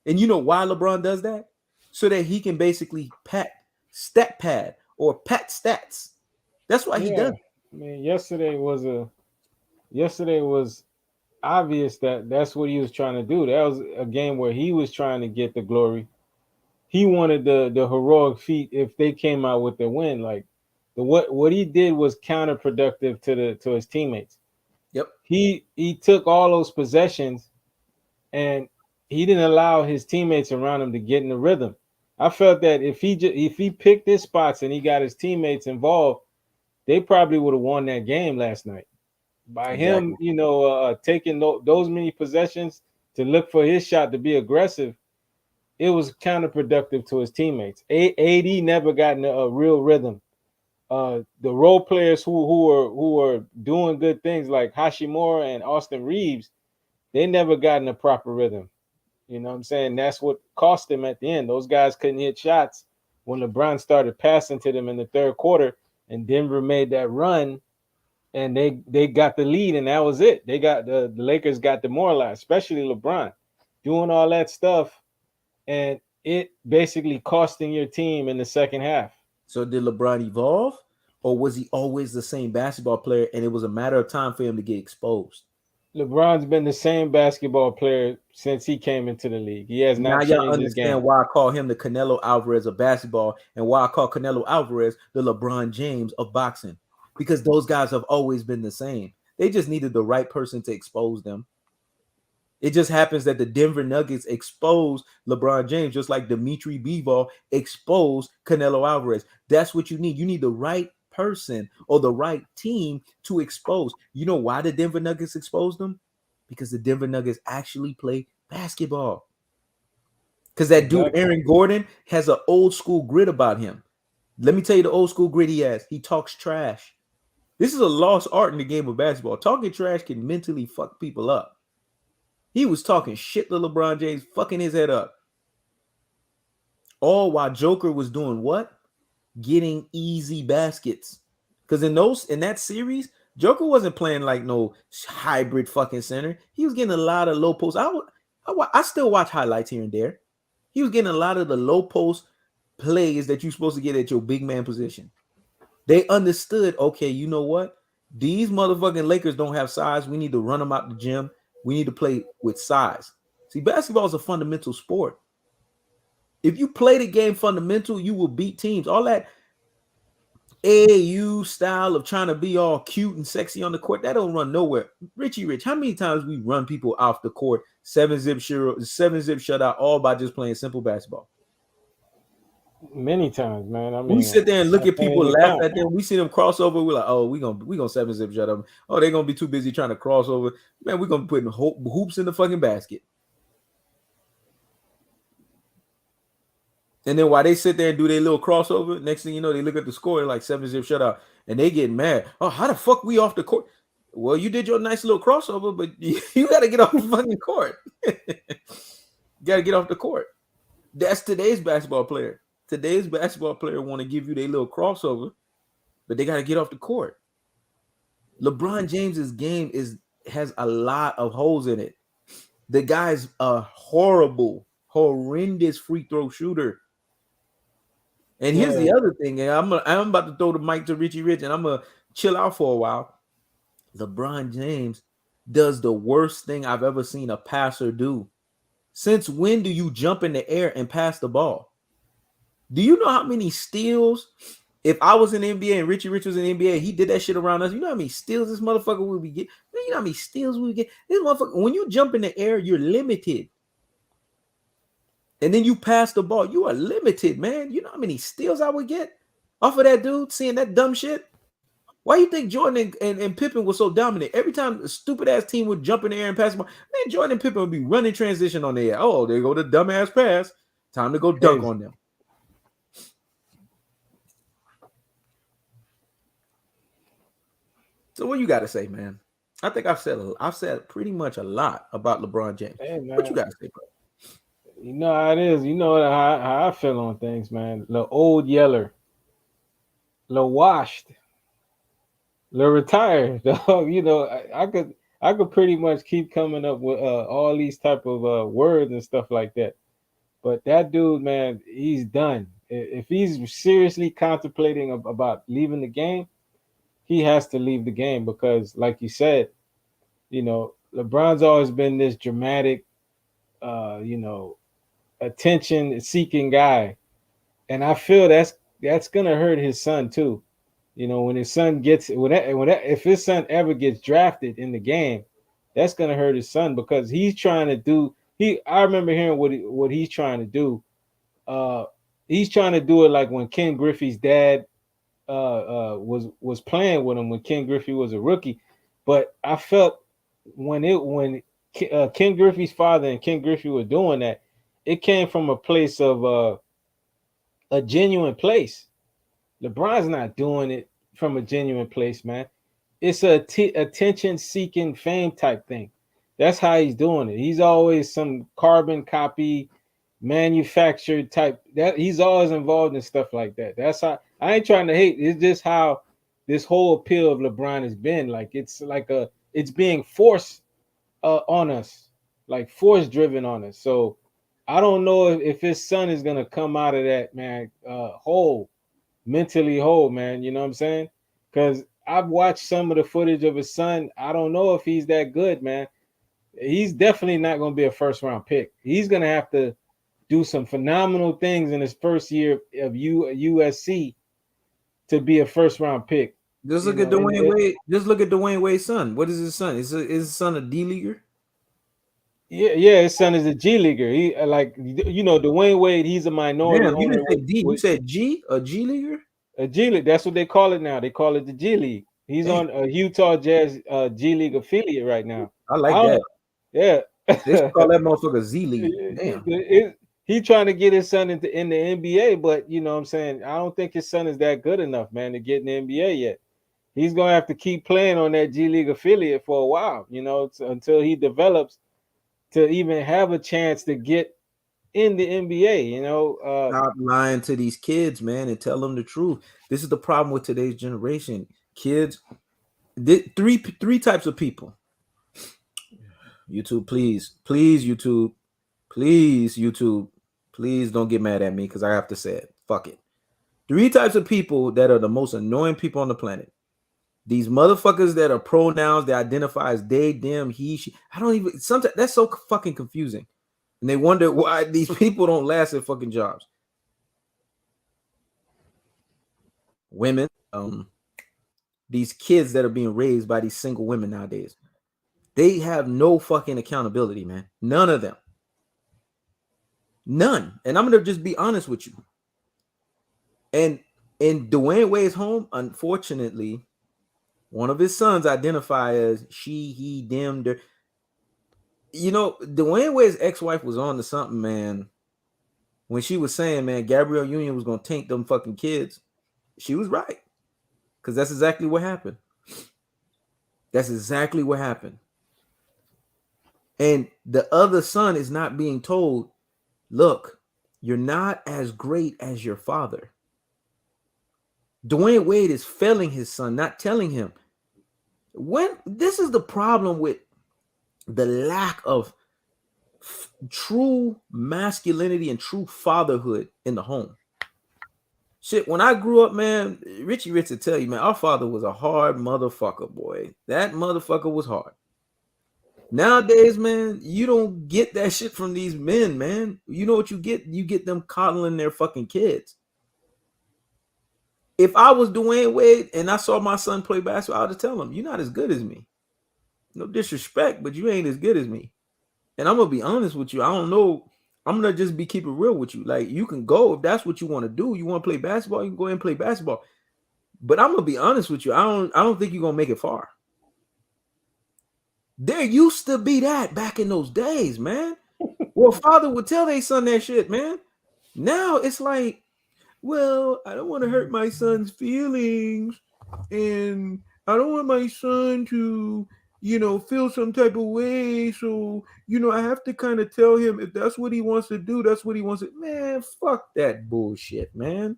And you know why LeBron does that? So that he can basically stat pad or pat stats. That's why he does. I mean, yesterday was obvious that that's what he was trying to do. That was a game where he was trying to get the glory. He wanted the heroic feat if they came out with the win. Like what he did was counterproductive to his teammates. Yep. He took all those possessions and he didn't allow his teammates around him to get in the rhythm. I felt that if he picked his spots and he got his teammates involved, they probably would have won that game last night. By him, taking those many possessions to look for his shot to be aggressive, it was counterproductive to his teammates. AD never got in a real rhythm. The role players who are doing good things like Hashimura and Austin Reeves, they never got in a proper rhythm. You know what I'm saying? That's what cost them at the end. Those guys couldn't hit shots when LeBron started passing to them in the third quarter, and Denver made that run, and they got the lead, and that was it. They got the Lakers got demoralized, especially LeBron doing all that stuff, and it basically costing your team in the second half. So did LeBron evolve, or was he always the same basketball player, and it was a matter of time for him to get exposed? LeBron's been the same basketball player since he came into the league. He has Now not y'all changed his understand game. why I call him the Canelo Alvarez of basketball, and why I call Canelo Alvarez the LeBron James of boxing, because those guys have always been the same. They just needed the right person to expose them. It just happens that the Denver Nuggets exposed LeBron James, just like Dimitri Bivol exposed Canelo Alvarez. That's what you need. You need the right person or the right team to expose. You know why the Denver Nuggets exposed them? Because the Denver Nuggets actually play basketball. Because that dude, Exactly. Aaron Gordon, has an old school grit about him. Let me tell you the old school grit he has. He talks trash. This is a lost art in the game of basketball. Talking trash can mentally fuck people up. He was talking shit to LeBron James, fucking his head up. All while Joker was doing what? Getting easy baskets. Because in that series, Joker wasn't playing like no hybrid fucking center. He was getting a lot of low posts. I still watch highlights here and there. He was getting a lot of the low post plays that you're supposed to get at your big man position. They understood, okay, you know what? These motherfucking Lakers don't have size. We need to run them out the gym. We need to play with size. See, basketball is a fundamental sport. If you play the game fundamental, you will beat teams. All that AAU style of trying to be all cute and sexy on the court, that don't run nowhere. Richie Rich, how many times we run people off the court, 7-zip shutout, all by just playing simple basketball? Many times, man. I We mean, sit there and look I at can't people, even laugh count. at them. We see them cross over. We're like, oh, we gonna 7-zip shut them. Oh, they're gonna be too busy trying to cross over. Man, we're gonna put hoops in the fucking basket. And then while they sit there and do their little crossover, next thing you know, they look at the score like 7-zip shutout, and they get mad. Oh, how the fuck we off the court? Well, you did your nice little crossover, but you got to get off the fucking court. You got to get off the court. That's today's basketball player. Today's basketball player want to give you their little crossover, but they got to get off the court. LeBron James's game has a lot of holes in it. The guy's a horrendous free throw shooter. And here's the other thing, and I'm about to throw the mic to Richie Rich, and I'm gonna chill out for a while. LeBron James does the worst thing I've ever seen a passer do. Since when do you jump in the air and pass the ball? Do you know how many steals? If I was in the NBA and Richie Rich was in the NBA, he did that shit around us. You know how many steals this motherfucker would be get? You know how many steals we would get? This motherfucker, when you jump in the air, you're limited. And then you pass the ball, you are limited, man. You know how many steals I would get off of that dude seeing that dumb shit? Why you think Jordan and Pippen was so dominant? Every time a stupid ass team would jump in the air and pass the ball, man, Jordan and Pippen would be running transition on the air. Oh, there go the dumbass pass. Time to go dunk on them. So what you got to say, man? I think I've said pretty much a lot about LeBron James. Hey, What you got to say, bro? You know how it is. You know how I feel on things, man. The old yeller, the washed, the retired. Dog. You know, I could pretty much keep coming up with all these type of words and stuff like that. But that dude, man, he's done. If he's seriously contemplating about leaving the game, he has to leave the game because, like you said, you know, LeBron's always been this dramatic, you know, attention seeking guy, and I feel that's gonna hurt his son too. You know, when his son gets if his son ever gets drafted in the game, that's gonna hurt his son because he's trying to do. I remember hearing what he's trying to do. Uh, he's trying to do it like when Ken Griffey's dad was playing with him when Ken Griffey was a rookie, but I felt when Ken Griffey's father and Ken Griffey were doing that, it came from a place of a genuine place. LeBron's not doing it from a genuine place, man. It's a attention seeking fame type thing. That's how he's doing it. He's always some carbon copy manufactured type. That he's always involved in stuff like that. That's how I ain't trying to hate. It's just how this whole appeal of LeBron has been. Like it's being forced on us, like force driven on us. So I don't know if his son is gonna come out of that, man, whole, mentally whole, man. You know what I'm saying? Because I've watched some of the footage of his son. I don't know if he's that good, man. He's definitely not gonna be a first round pick. He's gonna have to do some phenomenal things in his first year of USC to be a first round pick. Just You look at know, and Dwayne Wade. Just look at Dwayne Wade's son. What is his son? Is his son a D leaguer? yeah, his son is a G leaguer. He Dwayne Wade. He's a minority Damn, you owner didn't say D. You with said G, a G leaguer. a G League. That's what they call it now. They call it the G League. He's Damn, on a Utah Jazz G League affiliate right now. I I like don't. that. Yeah. They should call that motherfucker Z League. Damn. He trying to get his son in the NBA, but you know what I'm saying, I don't think his son is that good enough, man, to get in the NBA yet. He's gonna have to keep playing on that G League affiliate for a while, until he develops to even have a chance to get in the NBA. Stop lying to these kids, man, and tell them the truth. This is the problem with today's generation. Kids, three types of people. YouTube, please, YouTube, please, YouTube, please don't get mad at me because I have to say it. Fuck it. Three types of people that are the most annoying people on the planet. These motherfuckers that are pronouns, they identify as they, them, he, she. I don't even, sometimes that's so fucking confusing. And they wonder why these people don't last at fucking jobs. Women, these kids that are being raised by these single women nowadays, they have no fucking accountability, man. None of them. None. And I'm going to just be honest with you. And in Dwayne Wade's home, unfortunately, one of his sons identify as she, he, them, their. Dwayne Wade's ex-wife was on to something, man. When she was saying, man, Gabrielle Union was going to taint them fucking kids. She was right. Because that's exactly what happened. That's exactly what happened. And the other son is not being told, look, you're not as great as your father. Dwayne Wade is failing his son, not telling him. This is the problem with the lack of true masculinity and true fatherhood in the home. Shit, when I grew up, man, Richie Rich will tell you, man, our father was a hard motherfucker, boy. That motherfucker was hard. Nowadays, man, you don't get that shit from these men, man. You know what you get? You get them coddling their fucking kids. If I was Dwayne Wade and I saw my son play basketball, I'd just tell him, you're not as good as me. No disrespect, but you ain't as good as me. And I'm going to be honest with you. I don't know. I'm going to just keep it real with you. Like, you can go if that's what you want to do. You want to play basketball, you can go ahead and play basketball. But I'm going to be honest with you. I don't think you're going to make it far. There used to be that back in those days, man. Well, father would tell their son that shit, man. Now it's like, well, I don't want to hurt my son's feelings, and I don't want my son to, feel some type of way. So, I have to kind of tell him if that's what he wants to do, that's what he wants to. Man, fuck that bullshit, man.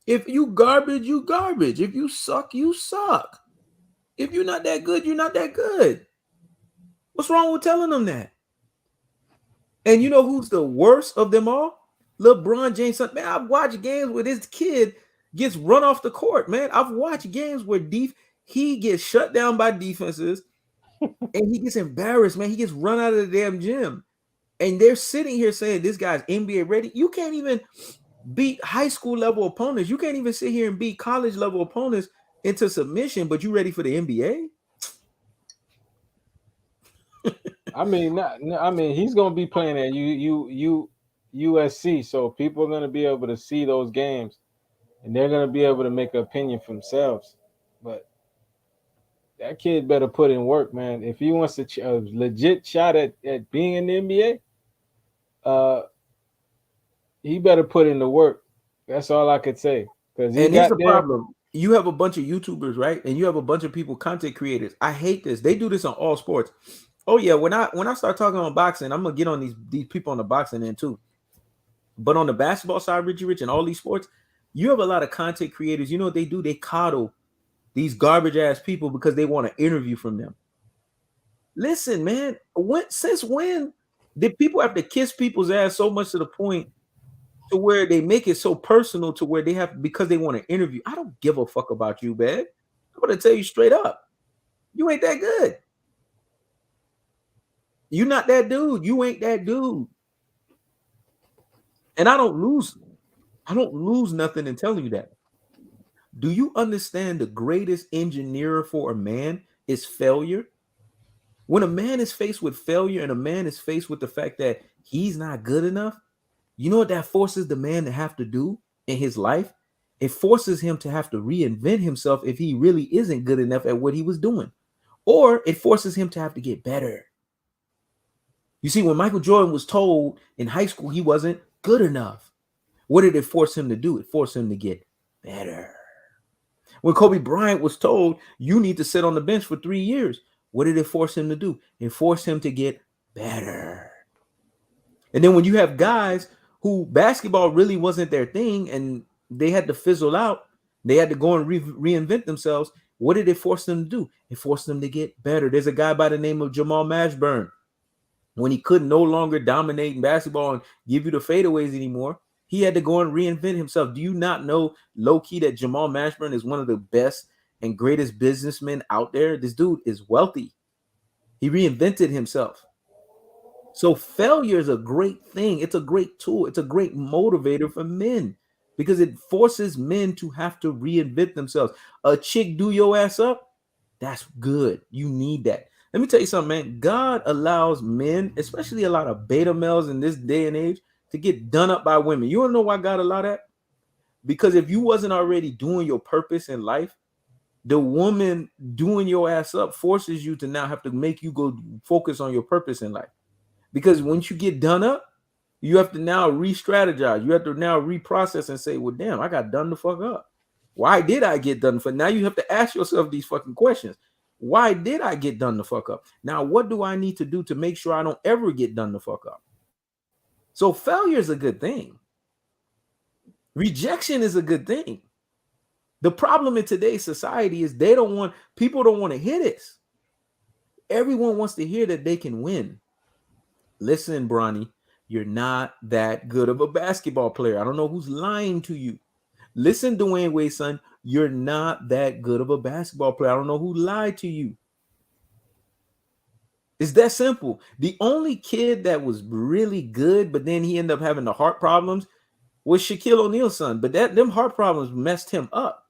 If you garbage, you garbage. If you suck, you suck. If you're not that good, you're not that good. What's wrong with telling them that? And you know who's the worst of them all? LeBron James. Man, I've watched games where this kid gets run off the court, man. I've watched games where he gets shut down by defenses and he gets embarrassed, man. He gets run out of the damn gym. And they're sitting here saying this guy's NBA ready. You can't even beat high school level opponents. You can't even sit here and beat college level opponents into submission, but you ready for the NBA? I mean, he's gonna be playing at USC, so people are gonna be able to see those games, and they're gonna be able to make an opinion for themselves. But that kid better put in work, man. If he wants a legit shot at being in the NBA, he better put in the work. That's all I could say. And here's the problem. You have a bunch of YouTubers, right? And you have a bunch of people, content creators. I hate this. They do this on all sports. Oh yeah, when I start talking on boxing, I'm gonna get on these people on the boxing end too. But on the basketball side, Richie Rich, and all these sports, you have a lot of content creators. You know what they do? They coddle these garbage ass people because they want an interview from them. Listen, man, since when did people have to kiss people's ass so much to the point to where they make it so personal to where they have because they want an interview? I don't give a fuck about you, man. I'm gonna tell you straight up. You ain't that good. You not that dude. You ain't that dude. And I don't lose nothing in telling you that. Do you understand the greatest engineer for a man is failure? When a man is faced with failure and a man is faced with the fact that he's not good enough, you know what that forces the man to have to do in his life? It forces him to have to reinvent himself if he really isn't good enough at what he was doing. Or it forces him to have to get better. You see, when Michael Jordan was told in high school he wasn't good enough, what did it force him to do? It forced him to get better. When Kobe Bryant was told you need to sit on the bench for 3 years, what did it force him to do? It forced him to get better. And then when you have guys who basketball really wasn't their thing and they had to fizzle out, they had to go and reinvent themselves. What did it force them to do? It forced them to get better. There's a guy by the name of Jamal Mashburn. When he could no longer dominate in basketball and give you the fadeaways anymore, he had to go and reinvent himself. Do you not know, low-key, that Jamal Mashburn is one of the best and greatest businessmen out there? This dude is wealthy. He reinvented himself. So failure is a great thing. It's a great tool. It's a great motivator for men because it forces men to have to reinvent themselves. A chick do your ass up, that's good. You need that. Let me tell you something, man. God allows men, especially a lot of beta males in this day and age, to get done up by women. You want to know why God allowed that? Because if you wasn't already doing your purpose in life, the woman doing your ass up forces you to now have to make you go focus on your purpose in life. Because once you get done up, you have to now re-strategize. You have to now reprocess and say, well, damn, I got done the fuck up. Why did I get done for? Now you have to ask yourself these fucking questions. Why did I get done the fuck up? Now, what do I need to do to make sure I don't ever get done the fuck up? So failure is a good thing. Rejection is a good thing. The problem in today's society is people don't want to hear this. Everyone wants to hear that they can win. Listen, Bronny, you're not that good of a basketball player. I don't know who's lying to you. Listen, Dwayne Wade, son, you're not that good of a basketball player. I don't know who lied to you. It's that simple. The only kid that was really good, but then he ended up having the heart problems, was Shaquille O'Neal's son. But them heart problems messed him up.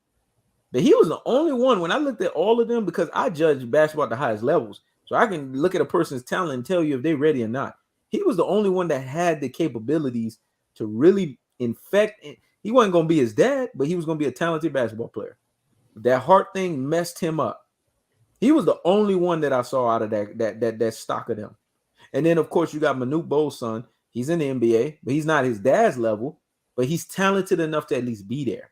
But he was the only one, when I looked at all of them, because I judge basketball at the highest levels, so I can look at a person's talent and tell you if they're ready or not. He was the only one that had the capabilities to really infect. He wasn't going to be his dad, but he was going to be a talented basketball player. That heart thing messed him up. He was the only one that I saw out of that stock of them. And then, of course, you got Manute Bol's son. He's in the NBA, but he's not his dad's level, but he's talented enough to at least be there.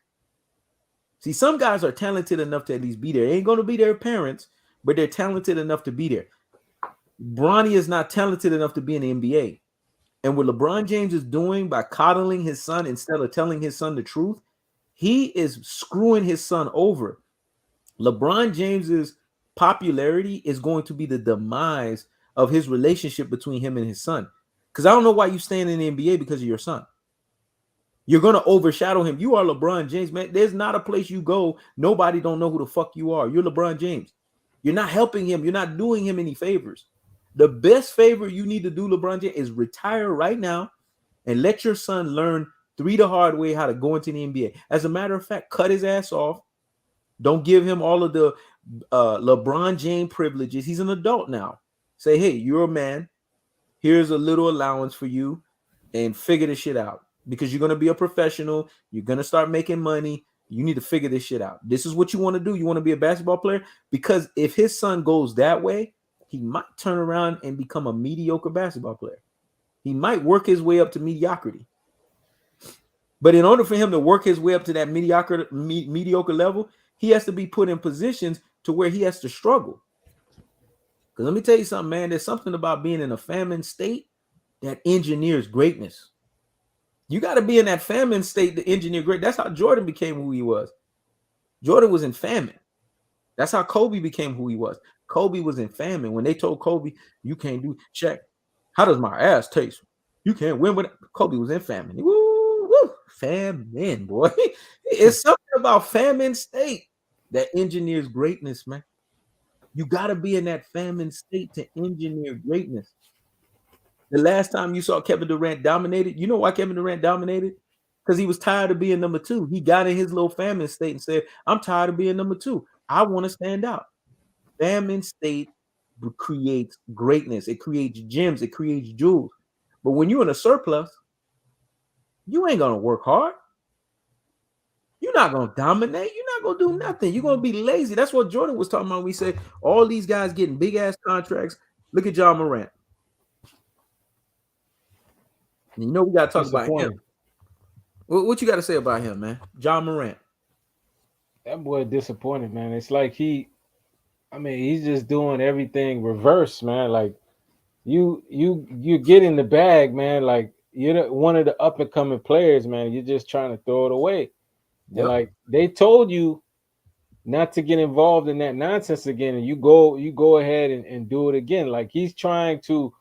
See, some guys are talented enough to at least be there. They ain't going to be their parents, but they're talented enough to be there. Bronny is not talented enough to be in the NBA. And what LeBron James is doing by coddling his son instead of telling his son the truth, he is screwing his son over. LeBron James's popularity is going to be the demise of his relationship between him and his son. Because I don't know why you staying in the NBA because of your son. You're going to overshadow him. You are LeBron James, man. There's not a place you go. Nobody don't know who the fuck you are. You're LeBron James. You're not helping him. You're not doing him any favors. The best favor you need to do, LeBron James, is retire right now and let your son learn the hard way how to go into the NBA. As a matter of fact, cut his ass off. Don't give him all of the LeBron James privileges. He's an adult now. Say, hey, you're a man. Here's a little allowance for you and figure this shit out. Because you're going to be a professional. You're going to start making money. You need to figure this shit out. This is what you want to do. You want to be a basketball player? Because if his son goes that way, he might turn around and become a mediocre basketball player. He might work his way up to mediocrity. But in order for him to work his way up to that mediocre level, he has to be put in positions to where he has to struggle. Because let me tell you something, man. There's something about being in a famine state that engineers greatness. You got to be in that famine state to engineer great. That's how Jordan became who he was. Jordan was in famine. That's how Kobe became who he was. Kobe was in famine. When they told Kobe, you can't do check. How does my ass taste? You can't win with Kobe was in famine. Woo, woo, famine, boy. It's something about famine state that engineers greatness, man. You got to be in that famine state to engineer greatness. The last time you saw Kevin Durant dominated, you know why Kevin Durant dominated? Because he was tired of being number two. He got in his little famine state and said, I'm tired of being number two. I want to stand out. Famine state creates greatness. It creates gems. It creates jewels. But when you're in a surplus, you ain't going to work hard. You're not going to dominate. You're not going to do nothing. You're going to be lazy. That's what Jordan was talking about. We said all these guys getting big ass contracts. Look at John Morant. And you know we got to talk about him. What you got to say about him, man? John Morant. That boy disappointed, man. It's like he's just doing everything reverse, man. Like you get in the bag, man. Like you're one of the up and coming players, man. You're just trying to throw it away. Yep. And like they told you not to get involved in that nonsense again, and you go ahead and do it again. Like he's trying to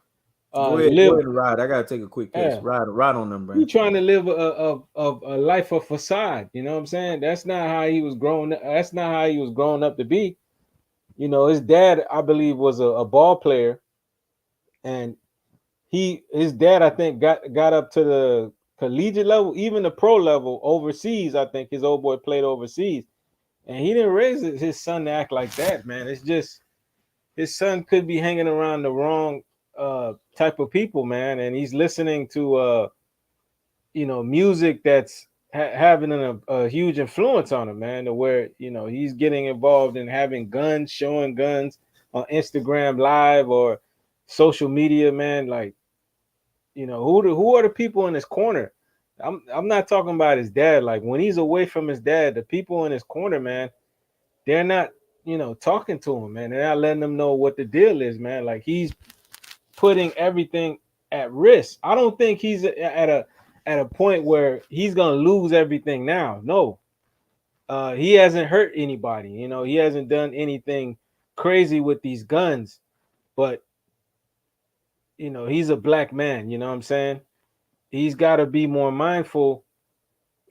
go ahead and ride. I gotta take a quick piss. Ride on them, bro. He's trying to live a life of facade. You know what I'm saying? That's not how he was growing. That's not how he was growing up to be. You know, his dad, I believe, was a ball player, and his dad, I think, got up to the collegiate level, even the pro level overseas. I think his old boy played overseas, and he didn't raise his son to act like that, man. It's just his son could be hanging around the wrong type of people, man, and he's listening to music that's having a huge influence on him, man, to where he's getting involved in having guns, showing guns on Instagram Live or social media, man. Like, who are the people in his corner? I'm not talking about his dad. Like when he's away from his dad, the people in his corner, man, they're not talking to him, man. They're not letting him know what the deal is, man. Like he's putting everything at risk. I don't think he's at a point where he's gonna lose everything now. No, he hasn't hurt anybody. He hasn't done anything crazy with these guns, but he's a black man. You know what I'm saying? He's got to be more mindful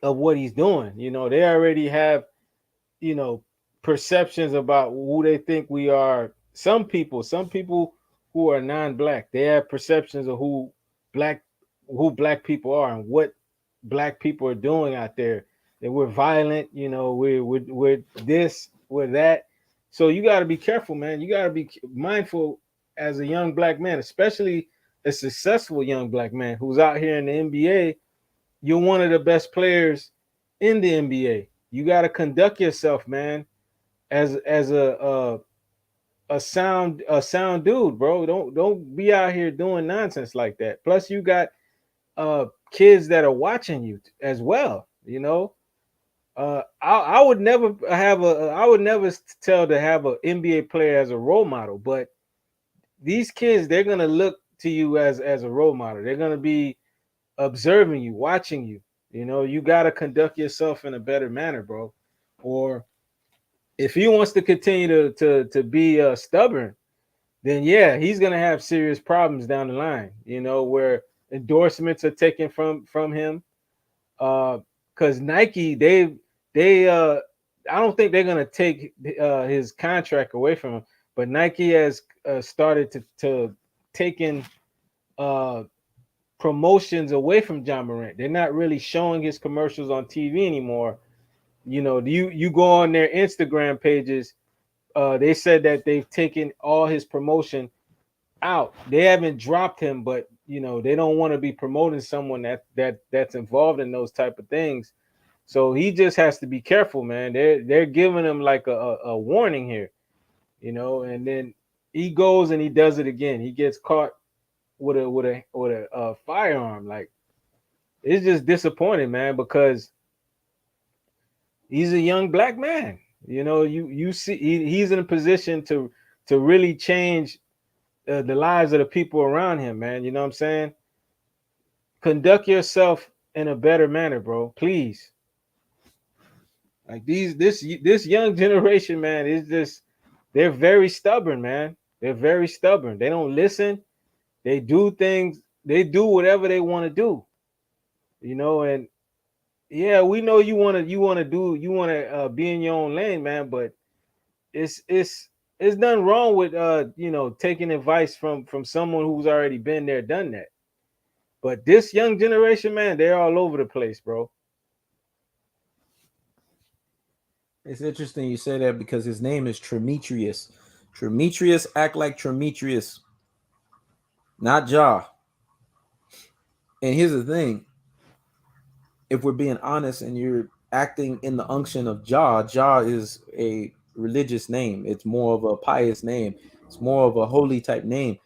of what he's doing. They already have perceptions about who they think we are. Some people who are non-black, they have perceptions of who black people are and what black people are doing out there. That we're violent, we're this, we're that. So you got to be careful, man. You got to be mindful as a young black man, especially a successful young black man who's out here in the NBA. You're one of the best players in the NBA. You got to conduct yourself, man, as a sound dude, bro. Don't be out here doing nonsense like that. Plus, you got kids that are watching you as well. I would never tell to have an NBA player as a role model, but these kids, they're gonna look to you as a role model. They're gonna be observing you, watching you. You got to conduct yourself in a better manner, bro. Or if he wants to continue to be stubborn, then yeah, he's gonna have serious problems down the line. Where endorsements are taken from him. Because Nike, they I don't think they're gonna take his contract away from him, but Nike has started to taking promotions away from John Morant. They're not really showing his commercials on TV anymore. You go on their Instagram pages. They said that they've taken all his promotion out. They haven't dropped him, but they don't want to be promoting someone that's involved in those type of things. So he just has to be careful, man. They're giving him like a warning here, and then he goes and he does it again. He gets caught with a firearm. Like, it's just disappointing, man, because he's a young black man. You see he's in a position to really change the lives of the people around him, man. You know what I'm saying? Conduct yourself in a better manner, bro. Please. Like this young generation, man, is just they're very stubborn, man. They're very stubborn. They don't listen. They do things. They do whatever they want to do. You know, and yeah, we know you want to be in your own lane, man. But it's it's it's nothing wrong with taking advice from someone who's already been there, done that. But this young generation, man, they're all over the place, bro. It's interesting you say that because his name is Tremetrius. Tremetrius act like Tremetrius, not Ja. And here's the thing: if we're being honest, and you're acting in the unction of Ja, Ja is a religious name. It's more of a pious name. It's more of a holy type name.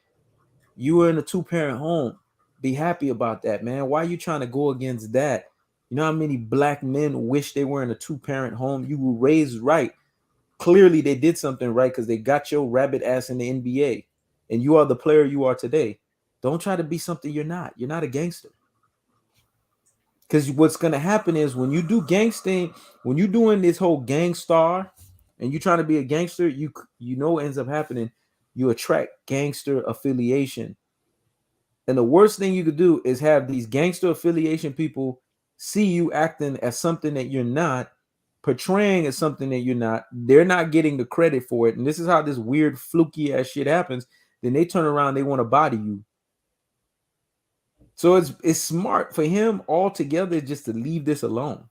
You were in a two-parent home. Be happy about that, man. Why are you trying to go against that? You know how many black men wish they were in a two-parent home? You were raised right. Clearly, they did something right because they got your rabbit ass in the NBA, and you are the player you are today. Don't try to be something you're not. You're not a gangster. Because what's gonna happen is when you do gangsting, when you're doing this whole gangstar, and you're trying to be a gangster, you know what ends up happening. You attract gangster affiliation. And the worst thing you could do is have these gangster affiliation people see you acting as something that you're not, portraying as something that you're not. They're not getting the credit for it. And this is how this weird, fluky ass shit happens. Then they turn around, they want to body you. So it's smart for him altogether just to leave this alone.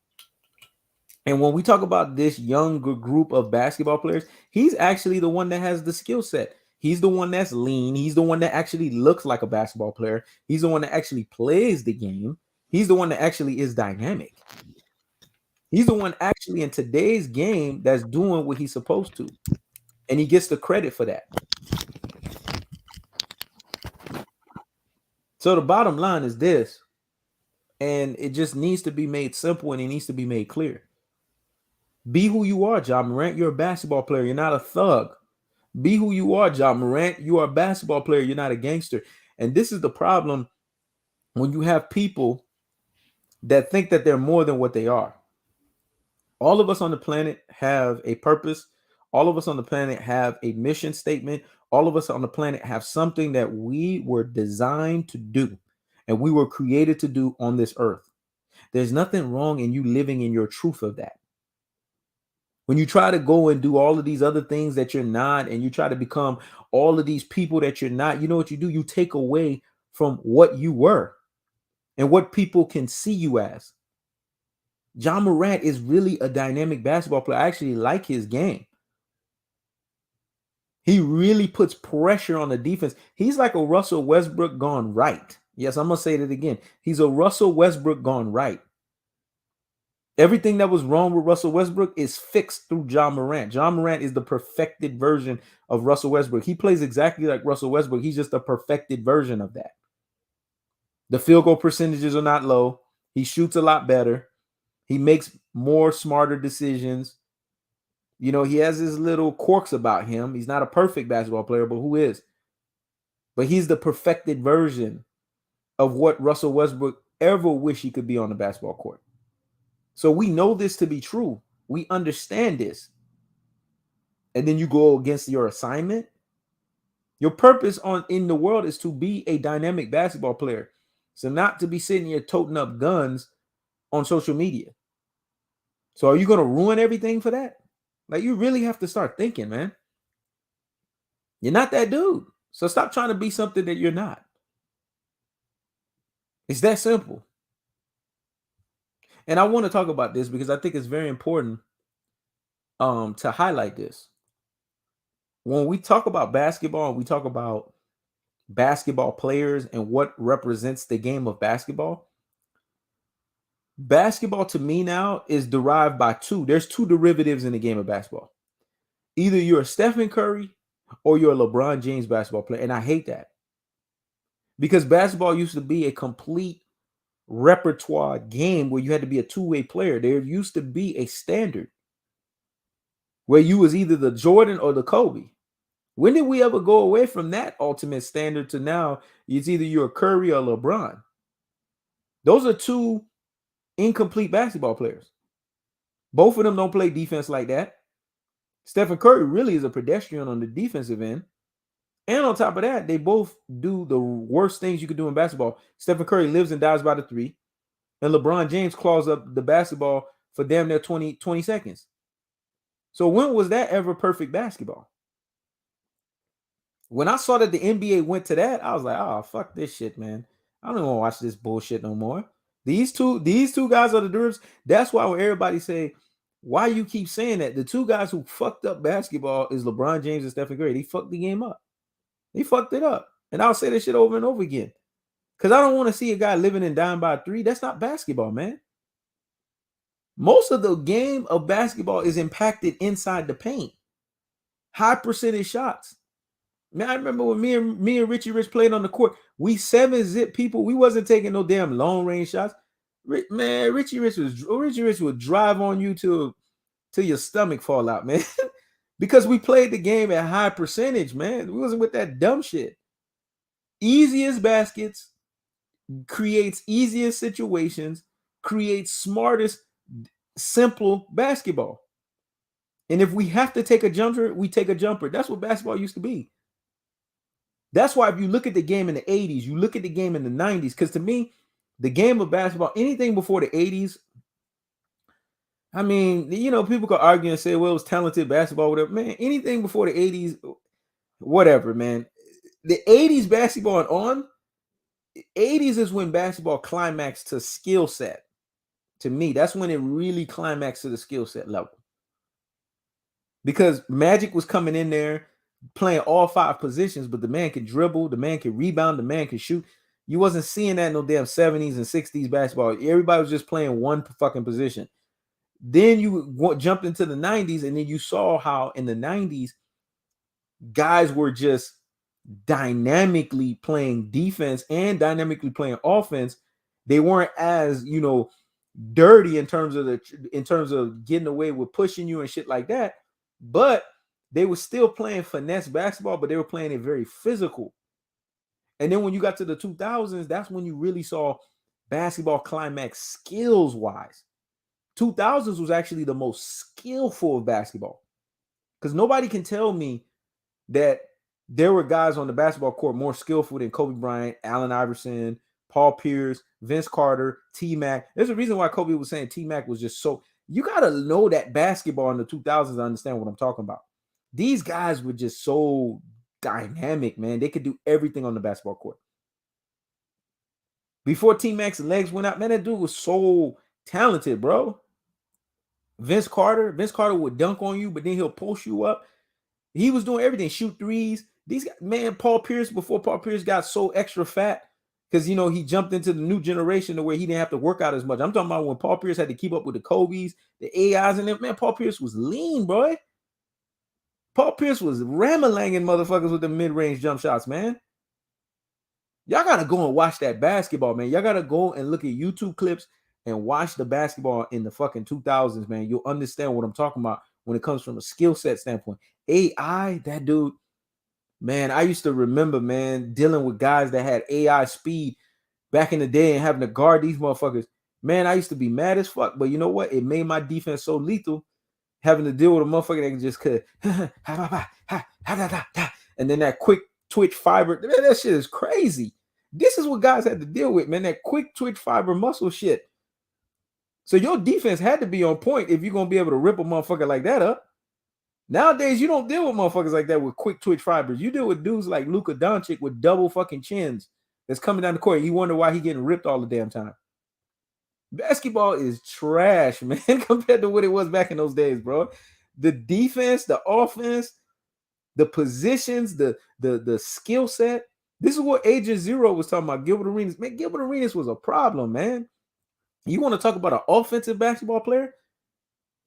And when we talk about this younger group of basketball players, he's actually the one that has the skill set. He's the one that's lean. He's the one that actually looks like a basketball player. He's the one that actually plays the game. He's the one that actually is dynamic. He's the one actually in today's game that's doing what he's supposed to. And he gets the credit for that. So the bottom line is this, and it just needs to be made simple and it needs to be made clear. Be who you are, Ja Morant. You're a basketball player. You're not a thug. Be who you are, Ja Morant. You are a basketball player. You're not a gangster. And this is the problem when you have people that think that they're more than what they are. All of us on the planet have a purpose. All of us on the planet have a mission statement. All of us on the planet have something that we were designed to do and we were created to do on this earth. There's nothing wrong in you living in your truth of that. When you try to go and do all of these other things that you're not, and you try to become all of these people that you're not, you know what you do? You take away from what you were and what people can see you as. Ja Morant is really a dynamic basketball player. I actually like his game. He really puts pressure on the defense. He's like a Russell Westbrook gone right. Yes, I'm going to say that again. He's a Russell Westbrook gone right. Everything that was wrong with Russell Westbrook is fixed through Ja Morant. Ja Morant is the perfected version of Russell Westbrook. He plays exactly like Russell Westbrook. He's just a perfected version of that. The field goal percentages are not low. He shoots a lot better. He makes more smarter decisions. You know, he has his little quirks about him. He's not a perfect basketball player, but who is? But he's the perfected version of what Russell Westbrook ever wish he could be on the basketball court. So we know this to be true. We understand this. And then you go against your assignment. Your purpose in the world is to be a dynamic basketball player. So not to be sitting here toting up guns on social media. So are you going to ruin everything for that? Like, you really have to start thinking, man. You're not that dude. So stop trying to be something that you're not. It's that simple. And I want to talk about this because I think it's very important to highlight this. When we talk about basketball, we talk about basketball players and what represents the game of basketball. Basketball to me now is derived by two. There's two derivatives in the game of basketball. Either you're a Stephen Curry or you're a LeBron James basketball player. And I hate that. Because basketball used to be a complete repertoire game where you had to be a two-way player. There used to be a standard where you was either the Jordan or the Kobe. When did we ever go away from that ultimate standard to now it's either you're Curry or LeBron? Those are two incomplete basketball players. Both of them don't play defense like that. Stephen Curry really is a pedestrian on the defensive end. And on top of that, they both do the worst things you could do in basketball. Stephen Curry lives and dies by the three. And LeBron James claws up the basketball for damn near 20 seconds. So when was that ever perfect basketball? When I saw that the NBA went to that, I was like, oh, fuck this shit, man. I don't want to watch this bullshit no more. These two guys are the derps. That's why when everybody say, why you keep saying that? The two guys who fucked up basketball is LeBron James and Stephen Curry. They fucked the game up. They fucked it up. And I'll say this shit over and over again. Because I don't want to see a guy living and dying by three. That's not basketball, man. Most of the game of basketball is impacted inside the paint. High percentage shots. Man, I remember when me and Richie Rich played on the court, we 7-zip people. We wasn't taking no damn long range shots. Man, Richie Rich would drive on you till your stomach fall out, man. Because we played the game at high percentage, man. We wasn't with that dumb shit. Easiest baskets creates easiest situations, creates smartest, simple basketball. And if we have to take a jumper, we take a jumper. That's what basketball used to be. That's why if you look at the game in the 80s, you look at the game in the 90s, because to me, the game of basketball, anything before the 80s, I mean, you know, people could argue and say, well, it was talented basketball, whatever. Man, anything before the 80s, whatever, man. The 80s basketball and on, 80s is when basketball climaxed to skill set. To me, that's when it really climaxed to the skill set level. Because Magic was coming in there playing all 5 positions, but the man could dribble, the man could rebound, the man could shoot. You wasn't seeing that in no damn 70s and 60s basketball. Everybody was just playing one fucking position. Then you jumped into the 90s, and then you saw how in the 90s, guys were just dynamically playing defense and dynamically playing offense. They weren't as, you know, dirty in terms of getting away with pushing you and shit like that, but they were still playing finesse basketball, but they were playing it very physical. And then when you got to the 2000s, that's when you really saw basketball climax skills wise. 2000s was actually the most skillful of basketball, because nobody can tell me that there were guys on the basketball court more skillful than Kobe Bryant, Allen Iverson, Paul Pierce, Vince Carter, T-Mac. There's a reason why Kobe was saying T-Mac was just so... You got to know that basketball in the 2000s to understand what I'm talking about. These guys were just so dynamic, man. They could do everything on the basketball court. Before T-Mac's legs went out, man, that dude was so talented, bro. Vince Carter would dunk on you, but then he'll post you up. He was doing everything, shoot threes. These guys, man, Paul Pierce, before Paul Pierce got so extra fat, because, you know, he jumped into the new generation to where he didn't have to work out as much. I'm talking about when Paul Pierce had to keep up with the Kobe's, the AIs, and them. Man, Paul Pierce was lean, boy. Paul Pierce was ramalanging motherfuckers with the mid-range jump shots, man. Y'all got to go and watch that basketball, man. Y'all got to go and look at YouTube clips and watch the basketball in the fucking 2000s, man. You'll understand what I'm talking about when it comes from a skill set standpoint. AI, that dude, man, I used to remember, man, dealing with guys that had AI speed back in the day and having to guard these motherfuckers. Man, I used to be mad as fuck, but you know what? It made my defense so lethal, having to deal with a motherfucker that just could, and then that quick twitch fiber. Man, that shit is crazy. This is what guys had to deal with, man, that quick twitch fiber muscle shit. So your defense had to be on point if you're going to be able to rip a motherfucker like that up. Nowadays, you don't deal with motherfuckers like that with quick twitch fibers. You deal with dudes like Luka Doncic with double fucking chins that's coming down the court. You wonder why he getting ripped all the damn time. Basketball is trash, man, compared to what it was back in those days, bro. The defense, the offense, the positions, the skill set. This is what Agent Zero was talking about. Gilbert Arenas. Man, Gilbert Arenas was a problem, man. You want to talk about an offensive basketball player?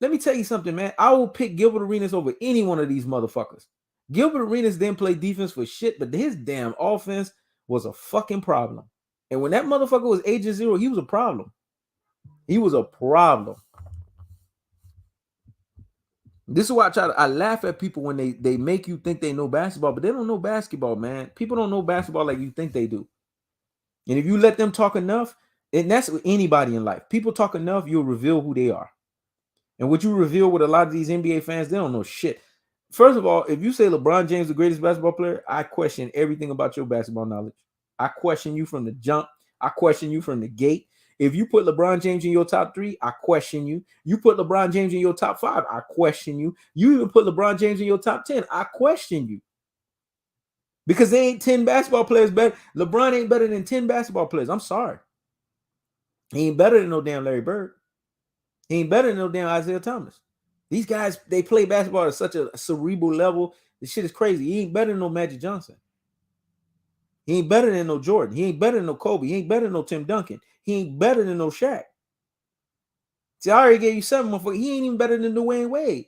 Let me tell you something, man. I will pick Gilbert Arenas over any one of these motherfuckers. Gilbert Arenas didn't play defense for shit, but his damn offense was a fucking problem. And when that motherfucker was Agent Zero, he was a problem. He was a problem. This is why I laugh at people when they make you think they know basketball, but they don't know basketball, man. People don't know basketball like you think they do. And if you let them talk enough, and that's with anybody in life, people talk enough, you'll reveal who they are. And what you reveal with a lot of these NBA fans, they don't know shit. First of all, if you say LeBron James the greatest basketball player, I question everything about your basketball knowledge. I question you from the jump. I question you from the gate. If you put LeBron James in your top 3, I question you. You put LeBron James in your top 5, I question you. You even put LeBron James in your top 10, I question you. Because they ain't 10 basketball players better. LeBron ain't better than 10 basketball players. I'm sorry. He ain't better than no damn Larry Bird. He ain't better than no damn Isaiah Thomas. These guys, they play basketball at such a cerebral level. This shit is crazy. He ain't better than no Magic Johnson. He ain't better than no Jordan. He ain't better than no Kobe. He ain't better than no Tim Duncan. He ain't better than no Shaq. See, I already gave you 7, motherfuckers. He ain't even better than Dwayne Wade.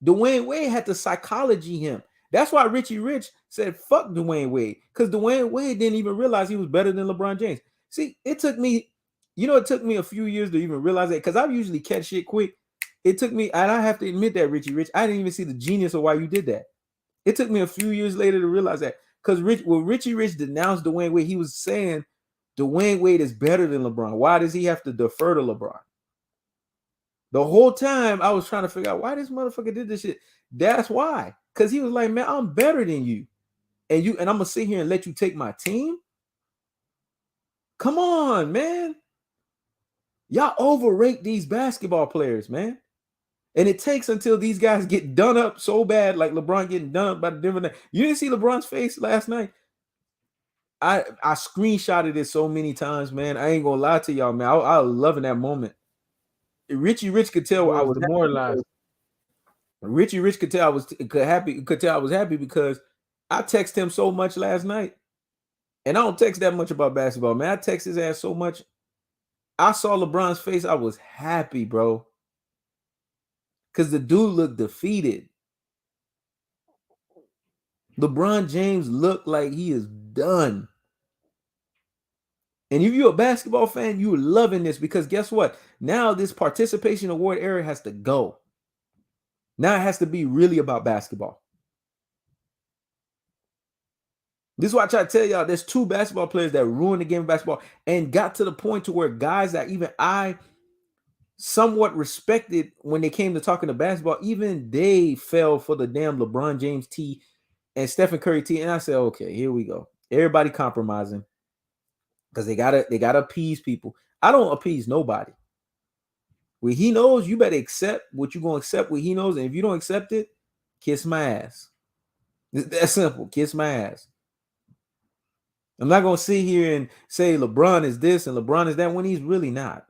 Dwayne Wade had to psychology him. That's why Richie Rich said, fuck Dwayne Wade. Because Dwayne Wade didn't even realize he was better than LeBron James. See, it took me, it took me a few years to even realize that. Because I usually catch shit quick. It took me, and I have to admit that, Richie Rich, I didn't even see the genius of why you did that. It took me a few years later to realize that. Because when Richie Rich denounced Dwayne Wade, he was saying Dwayne Wade is better than LeBron. Why does he have to defer to LeBron? The whole time I was trying to figure out why this motherfucker did this shit. That's why. Because he was like, man, I'm better than you. And I'm gonna sit here and let you take my team? Come on, man. Y'all overrate these basketball players, man. And it takes until these guys get done up so bad, like LeBron getting done up by the Denver Nuggets. You didn't see LeBron's face last night? I screenshotted it so many times, man. I ain't gonna lie to y'all, man. I was loving that moment. Richie Rich could tell I was was demoralized. Richie Rich could tell I was happy because I text him so much last night. And I don't text that much about basketball, man. I text his ass so much. I saw LeBron's face. I was happy, bro. Because the dude looked defeated. LeBron James looked like he is done. And if you're a basketball fan, you're loving this because guess what? Now this participation award era has to go. Now it has to be really about basketball. This is why I try to tell y'all there's 2 basketball players that ruined the game of basketball and got to the point to where guys that even I somewhat respected when they came to talking to basketball, even they fell for the damn LeBron James T and Stephen Curry T. And I said, okay, here we go. Everybody compromising because they gotta appease people. I don't appease nobody. When he knows, you better accept what you're gonna accept what he knows. And if you don't accept it, kiss my ass. That's simple. Kiss my ass. I'm not gonna sit here and say LeBron is this and LeBron is that when he's really not.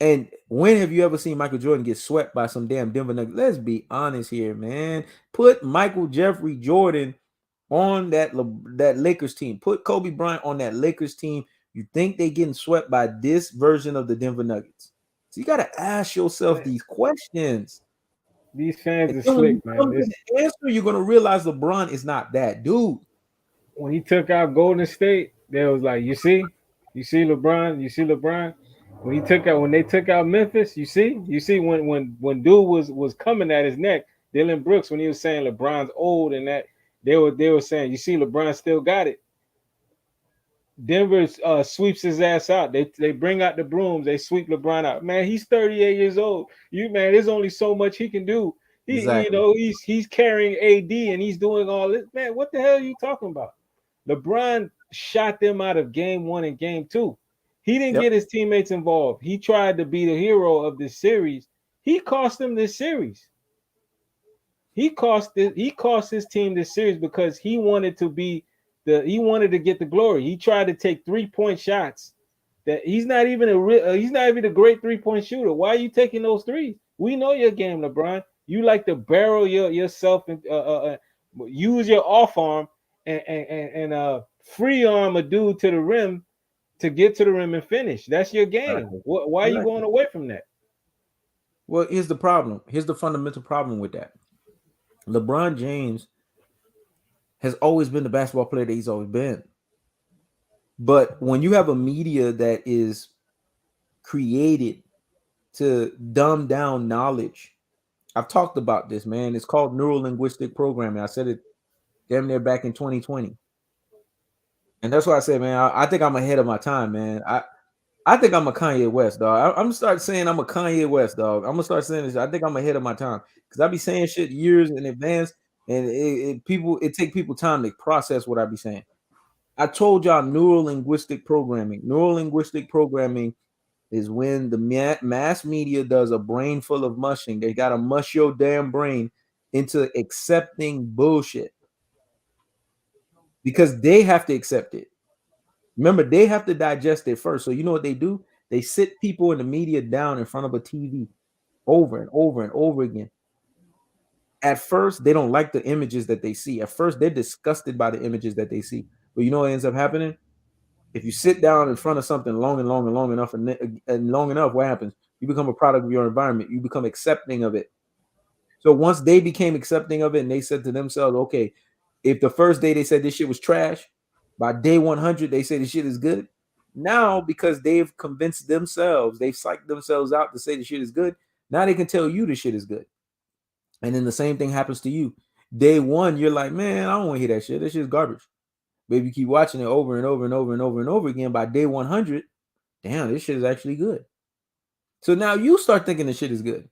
And when have you ever seen Michael Jordan get swept by some damn Denver Nuggets? Let's be honest here, man. Put Michael Jeffrey Jordan on that Lakers team. Put Kobe Bryant on that Lakers team. You think they getting swept by this version of the Denver Nuggets? So you got to ask yourself these questions. These fans And are then when you slick, man. come to the answer, you're gonna realize LeBron is not that dude. When he took out Golden State, they was like, you see LeBron. When they took out Memphis, you see when dude was coming at his neck, Dylan Brooks, when he was saying LeBron's old and that they were saying, you see LeBron still got it. Denver sweeps his ass out. They bring out the brooms. They sweep LeBron out. Man, he's 38 years old. There's only so much he can do. Exactly. He's carrying AD and he's doing all this. Man, what the hell are you talking about? LeBron shot them out of game 1 and game 2. He didn't Yep. get his teammates involved. He tried to be the hero of this series. He cost them this series. He cost his team this series because he wanted to get the glory. He tried to take 3-point shots that he's not even a great 3-point shooter. Why are you taking those threes? We know your game, LeBron. You like to barrel yourself and use your off arm and free arm a dude to the rim to get to the rim and finish. That's your game. Exactly. Why are you going away from that? Well, here's the problem. Here's the fundamental problem with that. LeBron James has always been the basketball player that he's always been. But when you have a media that is created to dumb down knowledge. I've talked about this, man. It's called neuro linguistic programming. I said it damn near back in 2020. And that's why I said, man, I think I'm ahead of my time, man. I think I'm a Kanye West, dog. I'm gonna start saying I'm a Kanye West, dog. I'm gonna start saying this. I think I'm ahead of my time because I be saying shit years in advance, and it take people time to process what I be saying. I told y'all neuro linguistic programming. Neuro linguistic programming is when the mass media does a brain full of mushing. They gotta mush your damn brain into accepting bullshit because they have to accept it. Remember, they have to digest it first. So you know what they do? They sit people in the media down in front of a TV over and over and over again. At first, they don't like the images that they see. At first, they're disgusted by the images that they see. But you know what ends up happening? If you sit down in front of something long and long and long enough and long enough, what happens? You become a product of your environment. You become accepting of it. So once they became accepting of it and they said to themselves, okay, if the first day they said this shit was trash, by day 100, they say the shit is good. Now, because they've convinced themselves, they've psyched themselves out to say the shit is good. Now they can tell you the shit is good. And then the same thing happens to you. Day one, you're like, man, I don't want to hear that shit. That shit is garbage. But if you keep watching it over and over and over and over and over again, by day 100, damn, this shit is actually good. So now you start thinking the shit is good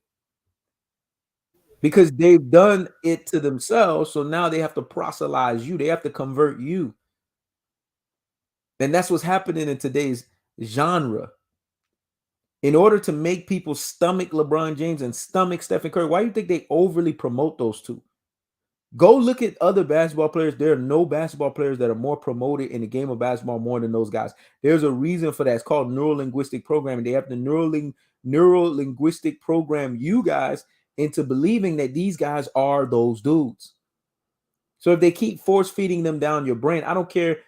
because they've done it to themselves. So now they have to proselytize you. They have to convert you. And that's what's happening in today's genre. In order to make people stomach LeBron James and stomach Stephen Curry, why do you think they overly promote those two? Go look at other basketball players. There are no basketball players that are more promoted in the game of basketball more than those guys. There's a reason for that. It's called neuro-linguistic programming. They have to neuro-linguistic program you guys into believing that these guys are those dudes. So if they keep force feeding them down your brain, I don't care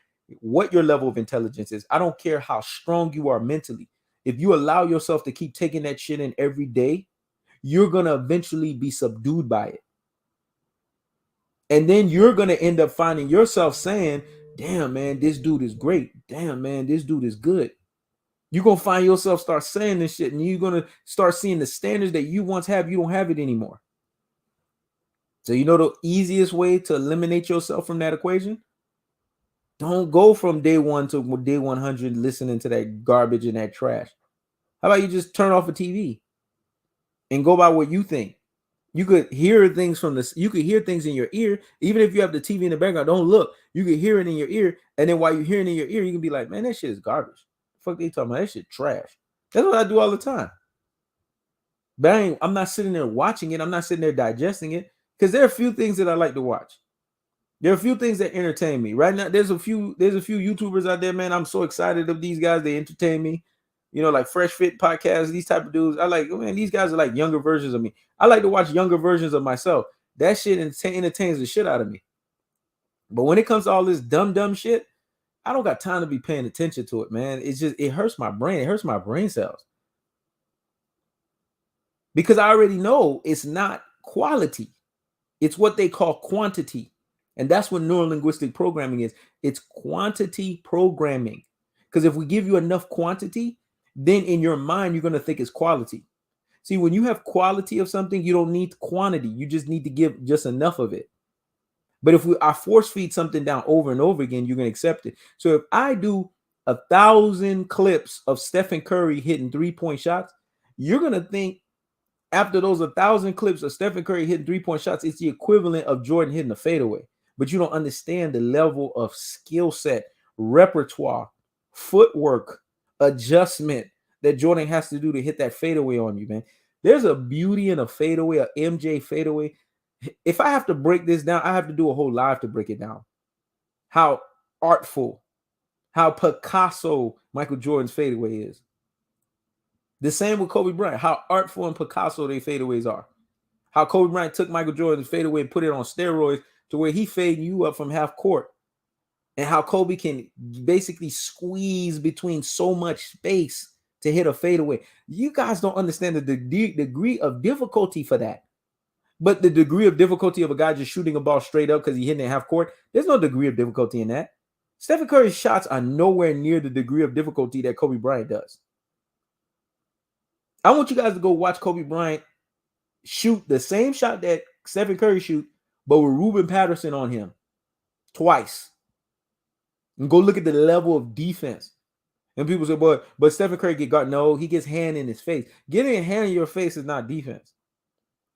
what your level of intelligence is. I don't care how strong you are mentally. If you allow yourself to keep taking that shit in every day, you're going to eventually be subdued by it. And then you're going to end up finding yourself saying, damn, man, this dude is great. Damn, man, this dude is good. You're going to find yourself start saying this shit, and you're going to start seeing the standards that you once have. You don't have it anymore. So you know the easiest way to eliminate yourself from that equation? Don't go from day 1 to day 100 listening to that garbage and that trash. How about you just turn off a TV and go by what you think? You could hear things from this. You could hear things in your ear, even if you have the TV in the background. Don't look. You can hear it in your ear, and then while you're hearing it in your ear, you can be like, "Man, that shit is garbage. The fuck they talking about? That shit trash." That's what I do all the time. But I'm not sitting there watching it. I'm not sitting there digesting it because there are a few things that I like to watch. There are a few things that entertain me. Right now, there's a few YouTubers out there, man. I'm so excited of these guys. They entertain me. You know, like Fresh Fit Podcast, these type of dudes. I like, man, these guys are like younger versions of me. I like to watch younger versions of myself. That shit entertains the shit out of me. But when it comes to all this dumb shit, I don't got time to be paying attention to it, man. It hurts my brain. It hurts my brain cells. Because I already know it's not quality. It's what they call quantity. And that's what neuro-linguistic programming is. It's quantity programming. Because if we give you enough quantity, then in your mind, you're going to think it's quality. See, when you have quality of something, you don't need quantity. You just need to give just enough of it. But if I force feed something down over and over again, you're going to accept it. So if I do 1,000 clips of Stephen Curry hitting 3-point shots, you're going to think after those 1,000 clips of Stephen Curry hitting 3-point shots, it's the equivalent of Jordan hitting a fadeaway. But you don't understand the level of skill set, repertoire, footwork, adjustment that Jordan has to do to hit that fadeaway on you, man. There's a beauty in a fadeaway, a MJ fadeaway. If I have to break this down, I have to do a whole live to break it down. How artful, how Picasso Michael Jordan's fadeaway is. The same with Kobe Bryant, how artful and Picasso their fadeaways are. How Kobe Bryant took Michael Jordan's fadeaway and put it on steroids to where he fading you up from half court. And how Kobe can basically squeeze between so much space to hit a fadeaway. You guys don't understand the degree of difficulty for that. But the degree of difficulty of a guy just shooting a ball straight up because he hit it in half court, there's no degree of difficulty in that. Stephen Curry's shots are nowhere near the degree of difficulty that Kobe Bryant does. I want you guys to go watch Kobe Bryant shoot the same shot that Stephen Curry shoot, but with Ruben Patterson on him twice. And go look at the level of defense. And people say, but Stephen Curry get guard. No, he gets hand in his face. Getting a hand in your face is not defense.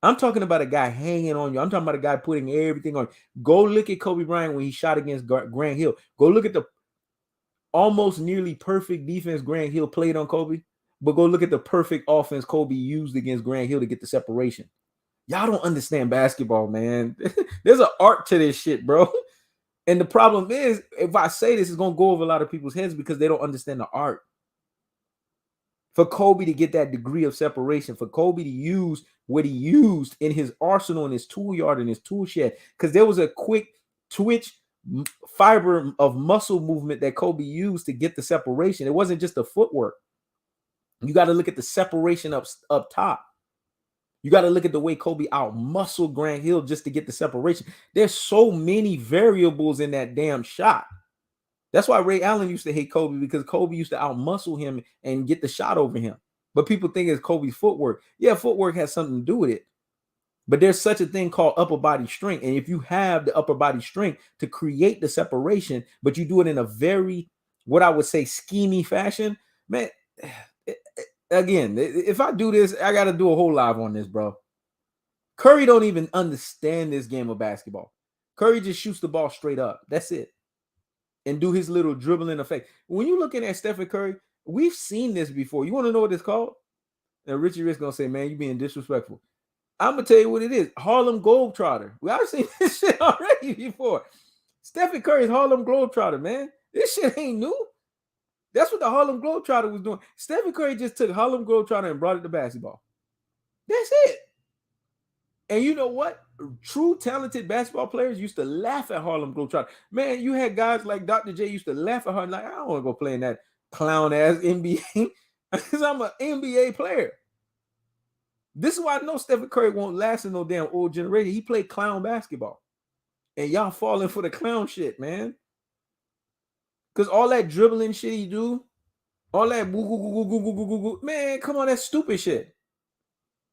I'm talking about a guy hanging on you. I'm talking about a guy putting everything on. Go look at Kobe Bryant when he shot against Grant Hill. Go look at the almost nearly perfect defense Grant Hill played on Kobe. But go look at the perfect offense Kobe used against Grant Hill to get the separation. Y'all don't understand basketball, man. There's an art to this shit, bro. And the problem is, if I say this, it's going to go over a lot of people's heads because they don't understand the art. For Kobe to get that degree of separation, for Kobe to use what he used in his arsenal, in his tool yard, in his tool shed, because there was a quick twitch fiber of muscle movement that Kobe used to get the separation. It wasn't just the footwork. You got to look at the separation up top. You got to look at the way Kobe out-muscled Grant Hill just to get the separation. There's so many variables in that damn shot. That's why Ray Allen used to hate Kobe, because Kobe used to out-muscle him and get the shot over him. But people think it's Kobe's footwork. Yeah, footwork has something to do with it. But there's such a thing called upper body strength. And if you have the upper body strength to create the separation, but you do it in a very, what I would say, schemy fashion, man, again, if I do this, I got to do a whole live on this, bro. Curry don't even understand this game of basketball. Curry just shoots the ball straight up. That's it. And do his little dribbling effect. When you're looking at Stephen Curry, we've seen this before. You want to know what it's called? And Richie Rich going to say, man, you being disrespectful. I'm going to tell you what it is. Harlem Globetrotter. I've seen this shit already before. Stephen Curry's Harlem Globetrotter, man. This shit ain't new. That's what the Harlem Globetrotter was doing. Stephen Curry just took Harlem Globetrotter and brought it to basketball. That's it. And you know what? True talented basketball players used to laugh at Harlem Globetrotter. Man, you had guys like Dr. J used to laugh at her like, I don't want to go play in that clown-ass NBA because I'm an NBA player. This is why I know Stephen Curry won't last in no damn old generation. He played clown basketball. And y'all falling for the clown shit, man. Because all that dribbling shit he do, all that man, come on, that's stupid shit.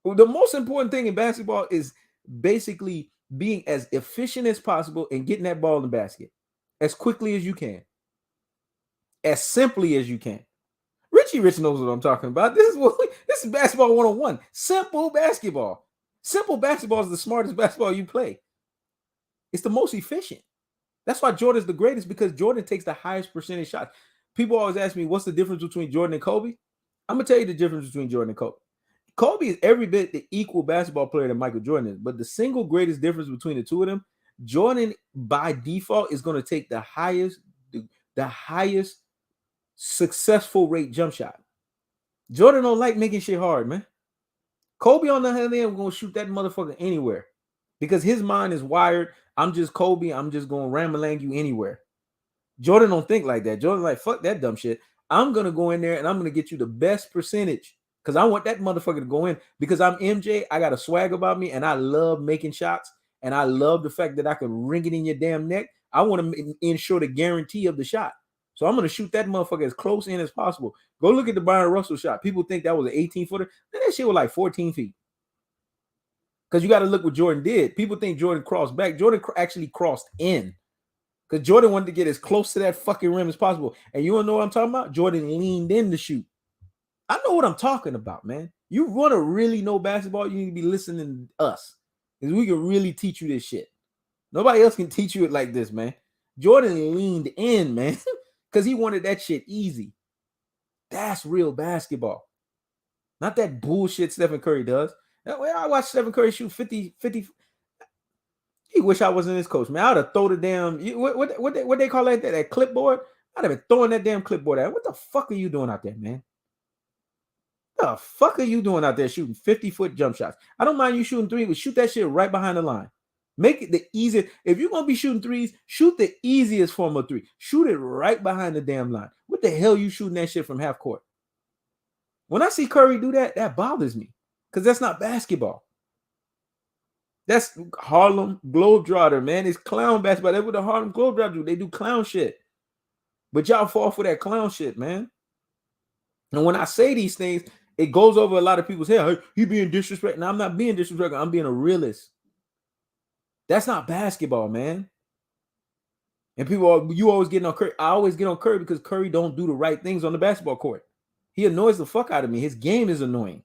Well, the most important thing in basketball is basically being as efficient as possible and getting that ball in the basket as quickly as you can, as simply as you can. Richie Rich knows what I'm talking about. This is basketball 101. Simple basketball. Simple basketball is the smartest basketball you play. It's the most efficient. That's why Jordan's the greatest, because Jordan takes the highest percentage shots. People always ask me, what's the difference between Jordan and Kobe? I'm going to tell you the difference between Jordan and Kobe. Kobe is every bit the equal basketball player that Michael Jordan is, but the single greatest difference between the two of them, Jordan by default is going to take the highest successful rate jump shot. Jordan don't like making shit hard, man. Kobe on the other hand, we're going to shoot that motherfucker anywhere because his mind is wired. I'm just Kobe. I'm just going to ram-a-lang you anywhere. Jordan don't think like that. Jordan like, fuck that dumb shit. I'm going to go in there and I'm going to get you the best percentage because I want that motherfucker to go in because I'm MJ. I got a swag about me and I love making shots and I love the fact that I can ring it in your damn neck. I want to ensure the guarantee of the shot. So I'm going to shoot that motherfucker as close in as possible. Go look at the Byron Russell shot. People think that was an 18-footer. That shit was like 14 feet. Because you got to look what Jordan did. People think Jordan crossed back. Jordan actually crossed in. Because Jordan wanted to get as close to that fucking rim as possible. And you want to know what I'm talking about? Jordan leaned in to shoot. I know what I'm talking about, man. You want to really know basketball, you need to be listening to us. Because we can really teach you this shit. Nobody else can teach you it like this, man. Jordan leaned in, man. Because he wanted that shit easy. That's real basketball. Not that bullshit Stephen Curry does. I watched Stephen Curry shoot 50. He wish I wasn't his coach, man. I would have thrown the damn, what they call that clipboard? I'd have been throwing that damn clipboard out. What the fuck are you doing out there, man? What the fuck are you doing out there shooting 50-foot jump shots? I don't mind you shooting three, but shoot that shit right behind the line. Make it the easiest. If you're going to be shooting threes, shoot the easiest form of three. Shoot it right behind the damn line. What the hell you shooting that shit from half court? When I see Curry do that, that bothers me. Because that's not basketball. That's Harlem Globetrotter, man. It's clown basketball. That's what the Harlem Globetrotter do. They do clown shit. But y'all fall for that clown shit, man. And when I say these things, it goes over a lot of people's head. Hey, he being disrespectful. Now, I'm not being disrespectful. I'm being a realist. That's not basketball, man. And you always getting on Curry. I always get on Curry because Curry don't do the right things on the basketball court. He annoys the fuck out of me. His game is annoying.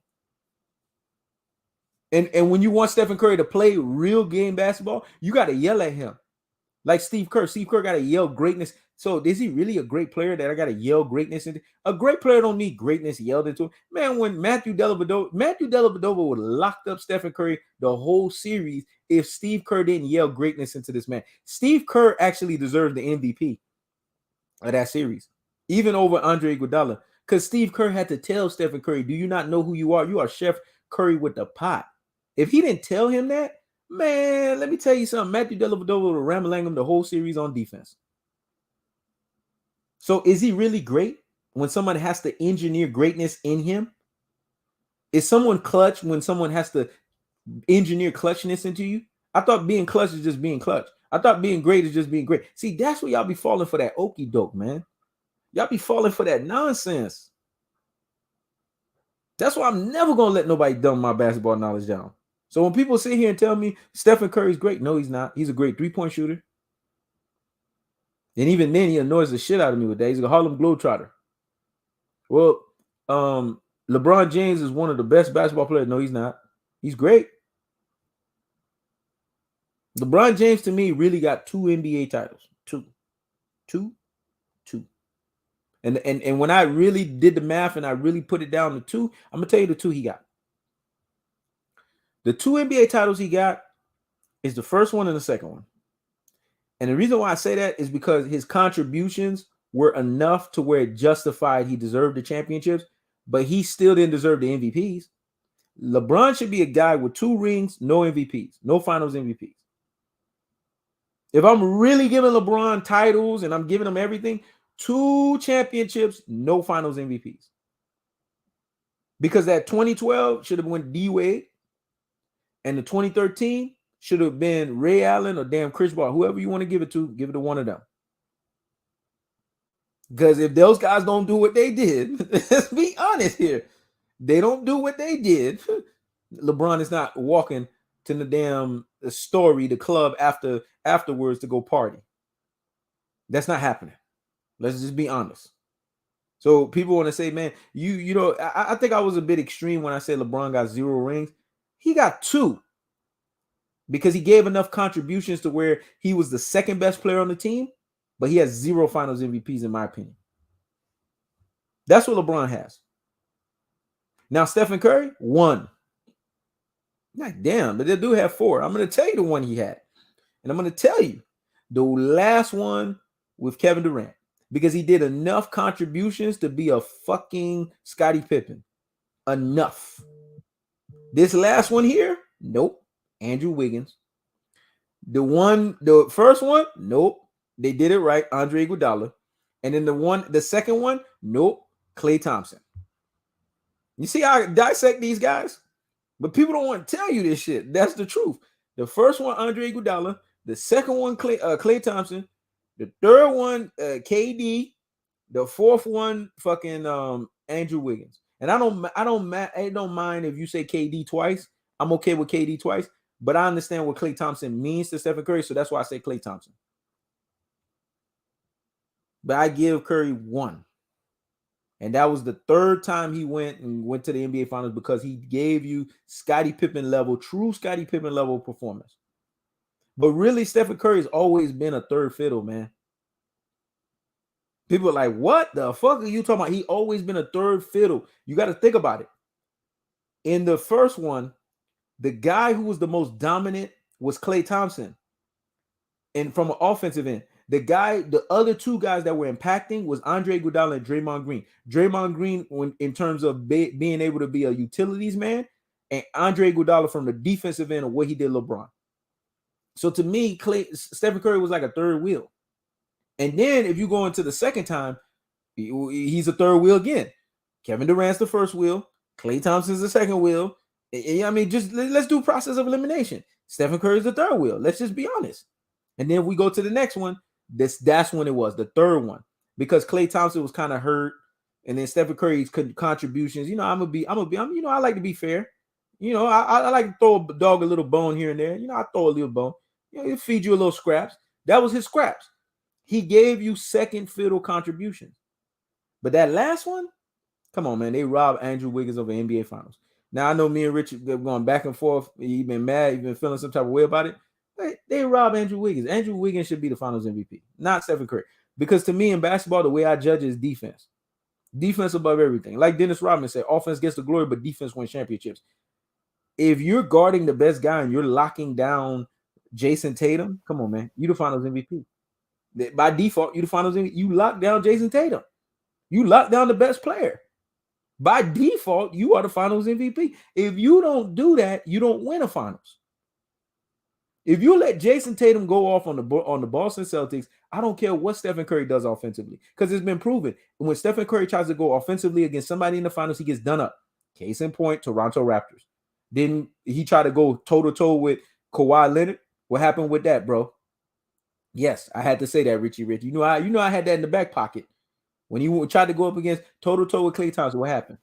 And when you want Stephen Curry to play real game basketball, you got to yell at him. Like Steve Kerr. Steve Kerr got to yell greatness. So is he really a great player that I got to yell greatness into? A great player don't need greatness yelled into him. Man, when Matthew Dellavedova would have locked up Stephen Curry the whole series if Steve Kerr didn't yell greatness into this man. Steve Kerr actually deserved the MVP of that series, even over Andre Iguodala, because Steve Kerr had to tell Stephen Curry, do you not know who you are? You are Chef Curry with the pot. If he didn't tell him that, man, let me tell you something. Matthew Dellavedova would have rambled him the whole series on defense. So is he really great when someone has to engineer greatness in him? Is someone clutch when someone has to engineer clutchness into you? I thought being clutch is just being clutch. I thought being great is just being great. See, that's where y'all be falling for that okie doke, man. Y'all be falling for that nonsense. That's why I'm never going to let nobody dumb my basketball knowledge down. So when people sit here and tell me Stephen Curry's great, no, he's not. He's a great three-point shooter. And even then, he annoys the shit out of me with that. He's a Harlem Globetrotter. Well, LeBron James is one of the best basketball players. No, he's not. He's great. LeBron James, to me, really got 2 NBA titles. Two. And when I really did the math and I really put it down to 2, I'm going to tell you the 2 he got. The 2 NBA titles he got is the first one and the second one. And the reason why I say that is because his contributions were enough to where it justified he deserved the championships, but he still didn't deserve the MVPs. LeBron should be a guy with 2 rings, no MVPs, no finals MVPs. If I'm really giving LeBron titles and I'm giving him everything, 2 championships, no finals MVPs. Because that 2012 should have went D-Wade, and the 2013 should have been Ray Allen or damn Chris Paul. Whoever you want to give it to one of them. Because if those guys don't do what they did, let's be honest here. They don't do what they did. LeBron is not walking to the damn Story, the club afterwards to go party. That's not happening. Let's just be honest. So people want to say, man, you know, I think I was a bit extreme when I said LeBron got 0 rings. He got 2 because he gave enough contributions to where he was the second best player on the team, but he has 0 finals MVPs in my opinion. That's what LeBron has. Now, Stephen Curry, 1. Not damn, but they do have 4. I'm going to tell you the one he had. And I'm going to tell you the last one with Kevin Durant, because he did enough contributions to be a fucking Scottie Pippen. Enough. This last one here, nope. Andrew Wiggins. The first one, nope. They did it right. Andre Iguodala. And then the second one, nope. Klay Thompson. You see how I dissect these guys? But people don't want to tell you this shit. That's the truth. The first one, Andre Iguodala. The second one, Klay Thompson. The third one, KD. The fourth one, fucking Andrew Wiggins. And I don't mind if you say KD twice. I'm okay with KD twice. But I understand what Klay Thompson means to Stephen Curry, so that's why I say Klay Thompson. But I give Curry 1. And that was the 3rd time he went to the NBA Finals because he gave you Scottie Pippen level, true Scottie Pippen level performance. But really, Stephen Curry has always been a third fiddle, man. People are like, what the fuck are you talking about? He always been a third fiddle. You got to think about it. In the first one, the guy who was the most dominant was Klay Thompson. And from an offensive end, the other 2 guys that were impacting was Andre Iguodala and Draymond Green. Draymond Green, in terms of being able to be a utilities man, and Andre Iguodala from the defensive end of what he did LeBron. So to me, Stephen Curry was like a third wheel. And then if you go into the second time, he's a third wheel again. Kevin Durant's the first wheel. Klay Thompson's the second wheel. I mean, just let's do process of elimination. Stephen Curry's the third wheel. Let's just be honest. And then we go to the next one. That's when it was the third one, because Klay Thompson was kind of hurt and then Stephen Curry's contributions. I like to be fair. I like to throw a dog a little bone here and there. I throw a little bone. He'll feed you a little scraps. That was his scraps. He gave you second fiddle contributions. But that last one, come on, man. They robbed Andrew Wiggins of the NBA Finals. Now, I know me and Richard are going back and forth. You've been mad. You've been feeling some type of way about it. But they robbed Andrew Wiggins. Andrew Wiggins should be the Finals MVP, not Stephen Curry. Because to me in basketball, the way I judge is defense. Defense above everything. Like Dennis Rodman said, offense gets the glory, but defense wins championships. If you're guarding the best guy and you're locking down Jason Tatum, come on, man. You the Finals MVP. By default, you the Finals MVP. You lock down Jason Tatum. You lock down the best player. By default, you are the Finals MVP. If you don't do that, you don't win a Finals. If you let Jason Tatum go off on the Boston Celtics, I don't care what Stephen Curry does offensively, because it's been proven. When Stephen Curry tries to go offensively against somebody in the Finals, he gets done up. Case in point, Toronto Raptors. Then he tried to go toe-to-toe with Kawhi Leonard. What happened with that, bro? Yes, I had to say that, Richie Rich. I had that in the back pocket. When he tried to go up against toe-to-toe with Klay Thompson, what happened?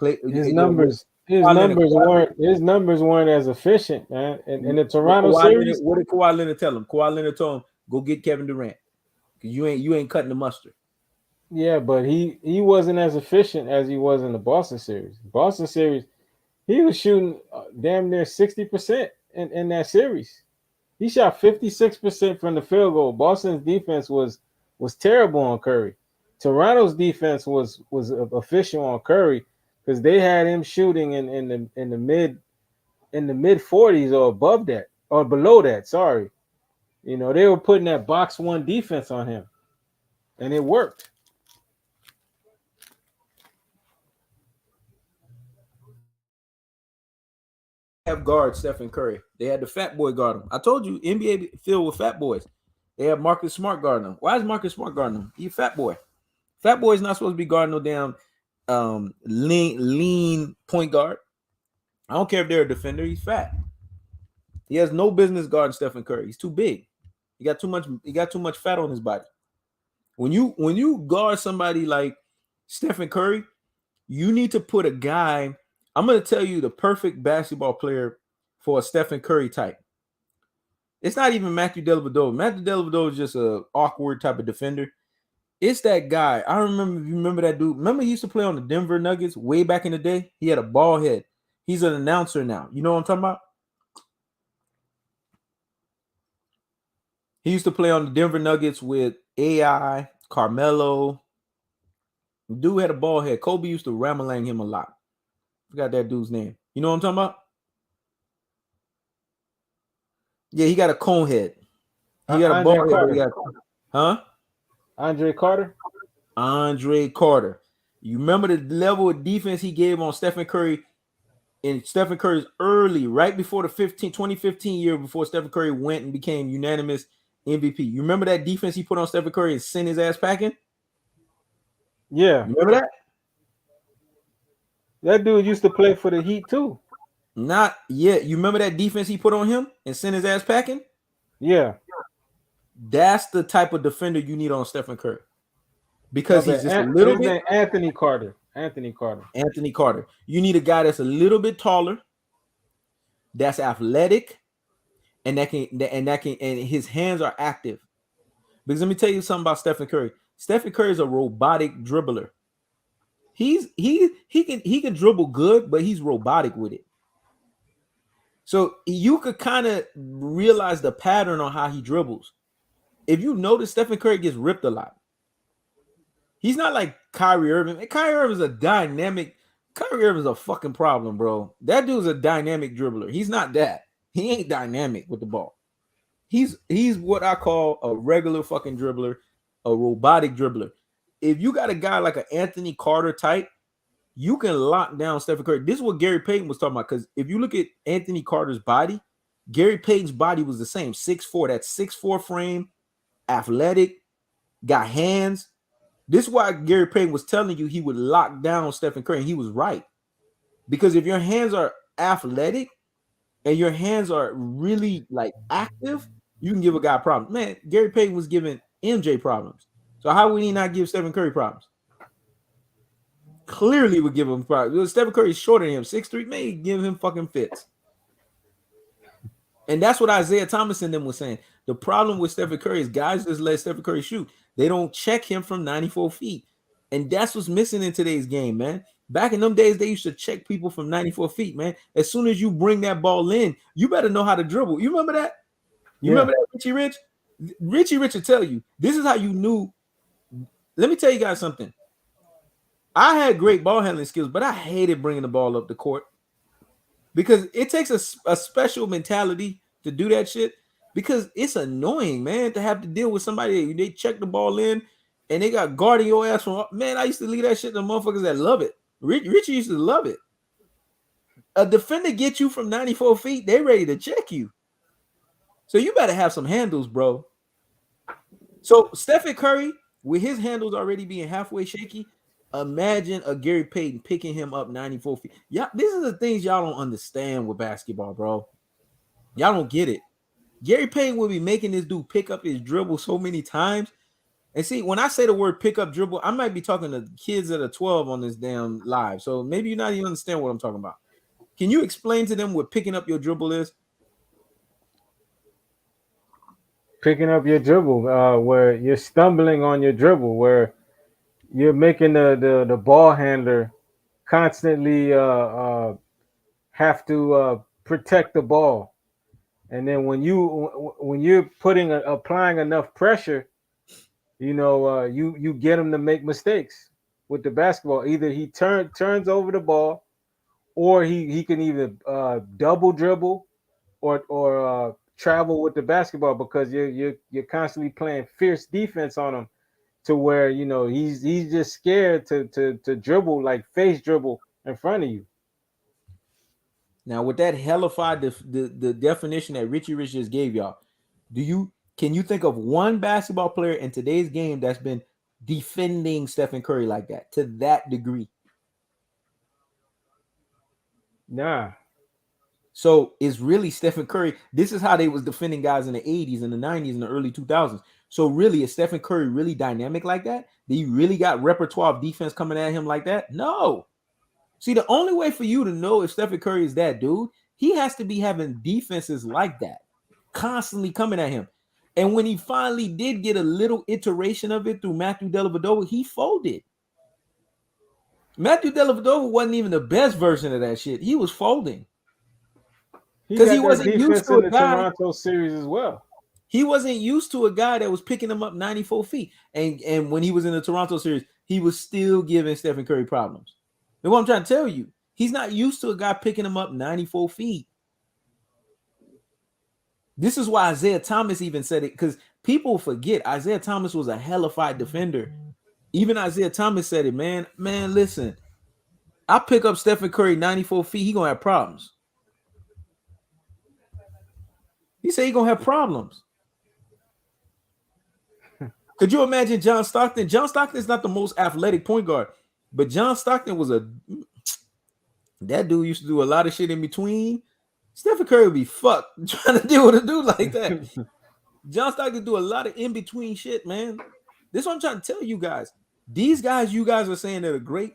His numbers weren't as efficient, man. In the Toronto series, what did Kawhi Leonard tell him? Kawhi Leonard told him, "Go get Kevin Durant, because you ain't cutting the mustard." Yeah, but he wasn't as efficient as he was in the Boston series. Boston series, he was shooting damn near 60% in that series. He shot 56% from the field goal. Boston's defense was terrible on Curry. Toronto's defense was efficient on Curry, because they had him shooting in the mid 40s or above that or below that. Sorry, they were putting that box one defense on him, and it worked. Have guard Stephen Curry. They had the fat boy guard him. I told you, NBA filled with fat boys. They have Marcus Smart guarding him. Why is Marcus Smart guarding him? He's a fat boy. Fat boy is not supposed to be guarding no damn lean point guard. I don't care if they're a defender. He's fat. He has no business guarding Stephen Curry. He's too big. He got too much fat on his body. When you guard somebody like Stephen Curry, you need to put a guy. I'm going to tell you the perfect basketball player for a Stephen Curry type. It's not even Matthew Dellavedova. Matthew Dellavedova is just an awkward type of defender. It's that guy. I remember that dude. Remember he used to play on the Denver Nuggets way back in the day? He had a bald head. He's an announcer now. You know what I'm talking about? He used to play on the Denver Nuggets with AI, Carmelo. The dude had a bald head. Kobe used to ramalang him a lot. Forgot that dude's name. You know what I'm talking about? Yeah, he got a cone head. He got a bald head. Andre Carter? Andre Carter. You remember the level of defense he gave on Stephen Curry in Stephen Curry's early, right before the 2015 year, before Stephen Curry went and became unanimous MVP. You remember that defense he put on Stephen Curry and sent his ass packing? Yeah. You remember that? That dude used to play for the Heat too. Not yet. You remember that defense he put on him and sent his ass packing? Yeah. That's the type of defender you need on Stephen Curry. Because he's just a little bit. Anthony Carter. You need a guy that's a little bit taller, that's athletic, and his hands are active. Because let me tell you something about Stephen Curry. Stephen Curry is a robotic dribbler. He can dribble good, but he's robotic with it. So you could kind of realize the pattern on how he dribbles. If you notice, Stephen Curry gets ripped a lot. He's not like Kyrie Irving. Kyrie Irving is a dynamic. Kyrie Irving is a fucking problem, bro. That dude's a dynamic dribbler. He's not that. He ain't dynamic with the ball. He's what I call a regular fucking dribbler, a robotic dribbler. If you got a guy like an Anthony Carter type, you can lock down Stephen Curry. This is what Gary Payton was talking about. Because if you look at Anthony Carter's body, Gary Payton's body was the same. 6'4", that 6'4" frame, athletic, got hands. This is why Gary Payton was telling you he would lock down Stephen Curry. And he was right. Because if your hands are athletic and your hands are really like active, you can give a guy problems. Man, Gary Payton was giving MJ problems. So how would he not give Stephen Curry problems? clearly would give him problems. Stephen Curry is shorter than him, 6'3", may give him fucking fits. And that's what Isaiah Thomas and them was saying. The problem with Stephen Curry is guys just let Stephen Curry shoot. They don't check him from 94 feet. And that's what's missing in today's game, man. Back in them days, they used to check people from 94 feet, man. As soon as you bring that ball in, you better know how to dribble. You remember that? You remember that, Richie Rich? Richie Rich will tell you, this is how you knew. Let me tell you guys something. I had great ball handling skills, but I hated bringing the ball up the court because it takes a special mentality to do that shit because it's annoying, man, to have to deal with somebody. They check the ball in and they got guarding your ass from, man, I used to leave that shit to motherfuckers that love it. Richie used to love it. A defender get you from 94 feet, they ready to check you. So you better have some handles, bro. So Stephen Curry, with his handles already being halfway shaky, imagine a Gary Payton picking him up 94 feet. Yeah, these are the things y'all don't understand with basketball, bro. Y'all don't get it. Gary Payton will be making this dude pick up his dribble so many times. And see, when I say the word pick up dribble, I might be talking to kids that are 12 on this damn live. So maybe you're not even understand what I'm talking about. Can you explain to them what picking up your dribble is? Picking up your dribble, where you're stumbling on your dribble, where you're making the ball handler constantly have to protect the ball, and then when you're applying enough pressure, you get him to make mistakes with the basketball. Either he turns over the ball, or he can either double dribble or travel with the basketball because you're constantly playing fierce defense on him to where he's just scared to dribble, like face dribble in front of you. Now, with that hellified the definition that Richie Rich just gave y'all, can you think of one basketball player in today's game that's been defending Stephen Curry like that to that degree? Nah. So it's really Stephen Curry. This is how they was defending guys in the 80s and the 90s and the early 2000s. So really, is Stephen Curry really dynamic like that? Did he really got repertoire of defense coming at him like that? No. See, the only way for you to know if Stephen Curry is that dude, he has to be having defenses like that, constantly coming at him. And when he finally did get a little iteration of it through Matthew Dellavedova, he folded. Matthew Dellavedova wasn't even the best version of that shit. He was folding. Because he wasn't used to a guy. Toronto series as well. He wasn't used to a guy that was picking him up 94 feet. And when he was in the Toronto series, he was still giving Stephen Curry problems. And what I'm trying to tell you, he's not used to a guy picking him up 94 feet. This is why Isaiah Thomas even said it, because people forget Isaiah Thomas was a hellified defender. Even Isaiah Thomas said it, man, listen, I pick up Stephen Curry 94 feet, he going to have problems. He said he going to have problems. Could you imagine John Stockton? John Stockton is not the most athletic point guard, but John Stockton was that dude used to do a lot of shit in between. Stephen Curry would be fucked trying to deal with a dude like that. John Stockton do a lot of in-between shit, man. This is what I'm trying to tell you guys. These guys you guys are saying that are great,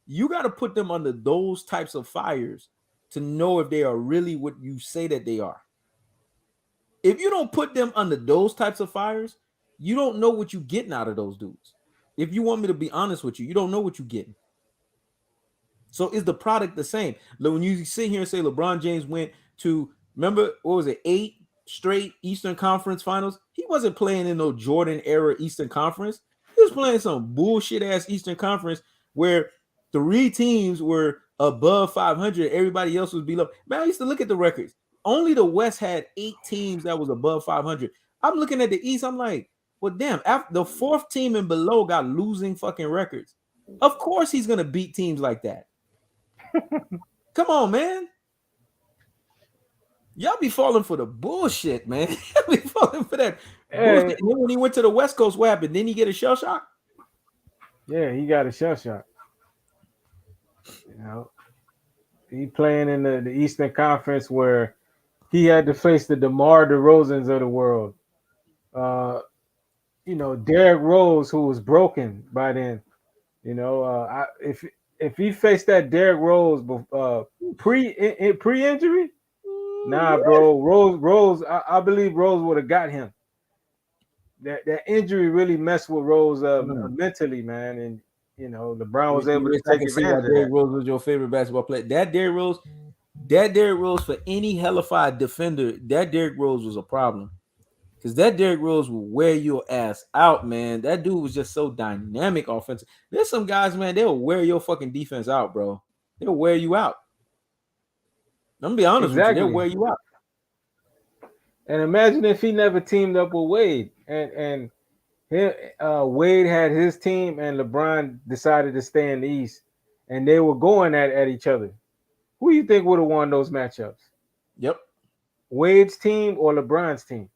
you got to put them under those types of fires to know if they are really what you say that they are. If you don't put them under those types of fires, you don't know what you're getting out of those dudes. If you want me to be honest with you, you don't know what you're getting. So is the product the same? When you sit here and say LeBron James went to, remember, what was it, 8 straight Eastern Conference Finals? He wasn't playing in no Jordan era Eastern Conference. He was playing some bullshit ass Eastern Conference where 3 teams were above 500. Everybody else was below. Man, I used to look at the records. Only the West had 8 teams that was above 500. I'm looking at the East. I'm like, well, damn, after the 4th team and below got losing fucking records. Of course he's going to beat teams like that. Come on, man. Y'all be falling for the bullshit, man. Y'all be falling for that bullshit. And then when he went to the West Coast, what happened? Didn't he get a shell shock? Yeah, he got a shell shock. You know, he playing in the Eastern Conference where he had to face the DeMar DeRozans of the world. Derrick Rose, who was broken by then. If if he faced that Derrick Rose pre injury, nah, bro, Rose, I believe Rose would have got him. That injury really messed with Rose mentally, man, and LeBron was able to I take can see why advantage of Derrick that. Rose was your favorite basketball player. That Derrick Rose for any hellified defender, that Derrick Rose was a problem. Because that Derrick Rose will wear your ass out, man. That dude was just so dynamic offensive. There's some guys, man, they'll wear your fucking defense out, bro. They'll wear you out. I'm gonna be honest with you, they'll Exactly. wear you out. And imagine if he never teamed up with Wade, and Wade had his team, and LeBron decided to stay in the East, and they were going at each other. Who do you think would have won those matchups? Yep. Wade's team or LeBron's team?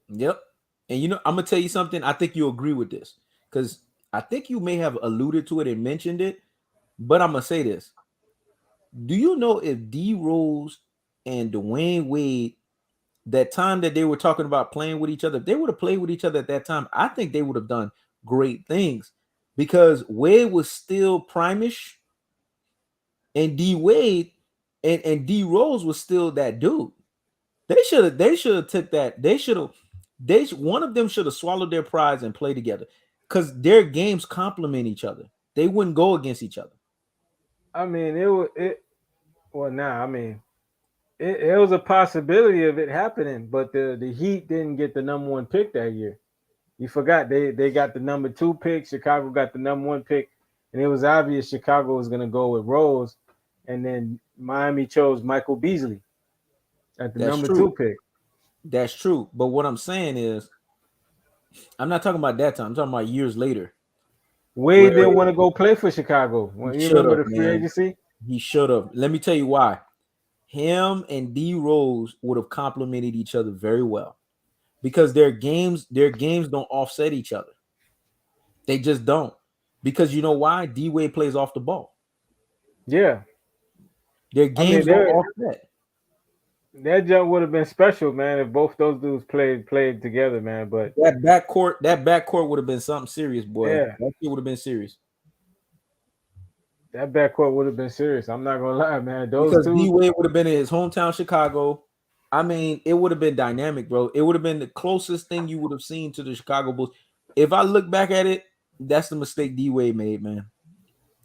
Yep. And I'm gonna tell you something. I think you agree with this because I think you may have alluded to it and mentioned it, but I'm gonna say this. Do you know if D Rose and Dwayne Wade, that time that they were talking about playing with each other, if they would have played with each other at that time, I think they would have done great things because Wade was still primish and D Wade and D Rose was still that dude. They should have took that. One of them should have swallowed their prize and play together because their games complement each other. They wouldn't go against each other. I mean, I mean, it was a possibility of it happening, but the Heat didn't get the number one pick that year. You forgot they got the number 2 pick. Chicago got the number 1 pick, and it was obvious Chicago was going to go with Rose, and then Miami chose Michael Beasley at the That's number 2 true. pick. That's true. But what I'm saying is, I'm not talking about that time. I'm talking about years later. Wade didn't want to go play for Chicago. You remember the free Man. agency? He should have. Let me tell you why. Him and D Rose would have complemented each other very well because their games don't offset each other. They just don't. Because you know why? D Wade plays off the ball. Yeah. Their I mean, games don't offset. that jump would have been special, man, if both those dudes played together, man. But that backcourt would have been something serious, boy. yeah, That shit would have been serious. that backcourt would have been serious. I'm not gonna lie, man. Those Because D two, Wade would have been in his hometown, Chicago. I mean, it would have been dynamic, bro. It would have been the closest thing you would have seen to the Chicago Bulls. If I look back at it, that's the mistake D Wade made, man.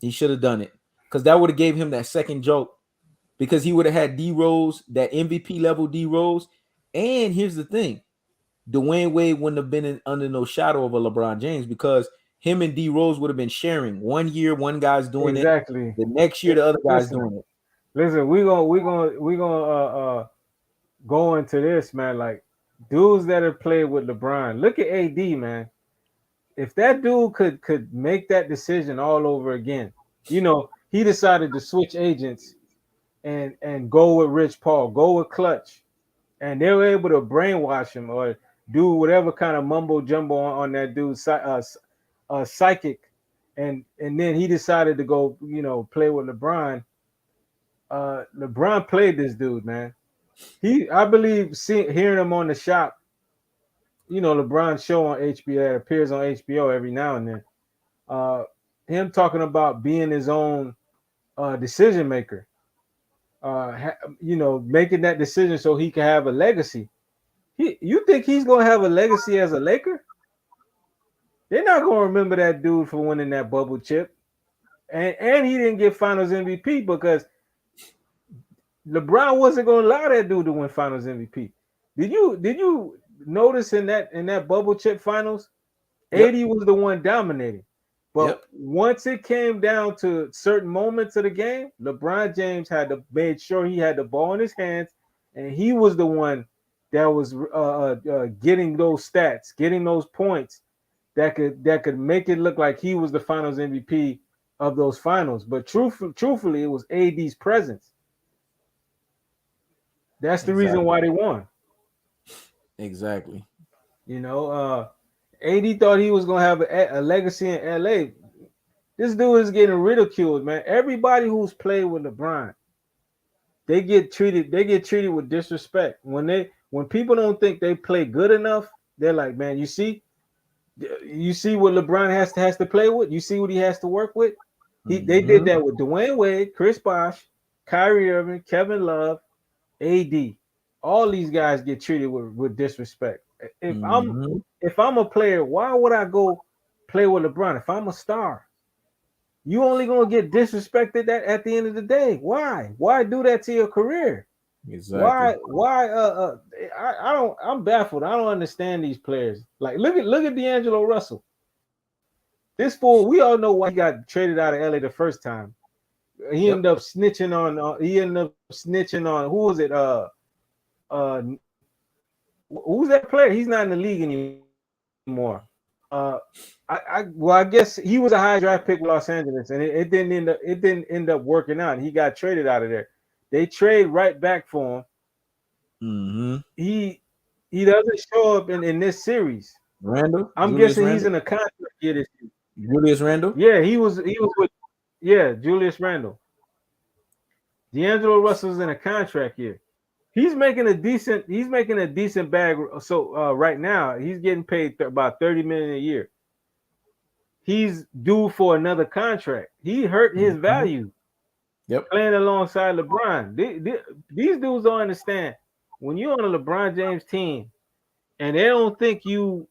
He should have done it because that would have gave him that second joke. Because he would have had D Rose, that MVP level D Rose. And here's the thing: Dwayne Wade wouldn't have been under no shadow of a LeBron James because him and D Rose would have been sharing. 1 year, one guy's doing exactly. it. The next year, the other guy's doing it. Listen, we gonna go into this, man. Like dudes that have played with LeBron. Look at AD, man. If that dude could make that decision all over again, he decided to switch agents and go with Rich Paul, go with Clutch, and they were able to brainwash him or do whatever kind of mumbo jumbo on that dude's psychic, and then he decided to go, play with LeBron. LeBron played this dude, man. I believe, hearing him on the shop, LeBron's show on HBO, appears on HBO every now and then. Him talking about being his own decision maker. Making that decision so he can have a legacy. You think he's gonna have a legacy as a Laker? They're not gonna remember that dude for winning that bubble chip, and he didn't get Finals MVP because LeBron wasn't gonna allow that dude to win Finals MVP. Did you notice in that bubble chip finals, Yep. 80 was the one dominating. But Yep. once it came down to certain moments of the game, LeBron James had to made sure he had the ball in his hands, and he was the one that was getting those stats, getting those points that could make it look like he was the Finals MVP of those finals. But truthfully, it was AD's presence. That's the reason why they won. Exactly. AD thought he was gonna have a legacy in LA. This dude is getting ridiculed, man. Everybody who's played with LeBron, they get treated with disrespect. When people don't think they play good enough, they're like, man, you see what LeBron has to play with? You see what he has to work with? They did Mm-hmm. that with Dwayne Wade, Chris Bosh, Kyrie Irving, Kevin Love, AD. All these guys get treated with disrespect. If I'm Mm-hmm. if I'm a player, why would I go play with LeBron? If I'm a star, you only gonna get disrespected at the end of the day. Why? Why do that to your career? Exactly. Why I don't I'm baffled. I don't understand these players. Like look at D'Angelo Russell. This fool, we all know why he got traded out of LA the first time. He Yep. ended up snitching on who was it? Uh who's that player? He's not in the league anymore. I guess he was a high draft pick with Los Angeles, and it didn't end up working out. He got traded out of there. They trade right back for him. Mm-hmm. He doesn't show up in this series. Randall, I'm Julius guessing he's Randall, in a contract year this year. Julius Randall. Yeah, he was with Julius Randle. D'Angelo Russell's in a contract year. He's making a decent bag. So right now he's getting paid about 30 million a year. He's due for another contract. He hurt his Mm-hmm. value Yep. playing alongside LeBron. These dudes don't understand when you're on a LeBron James team and they don't think you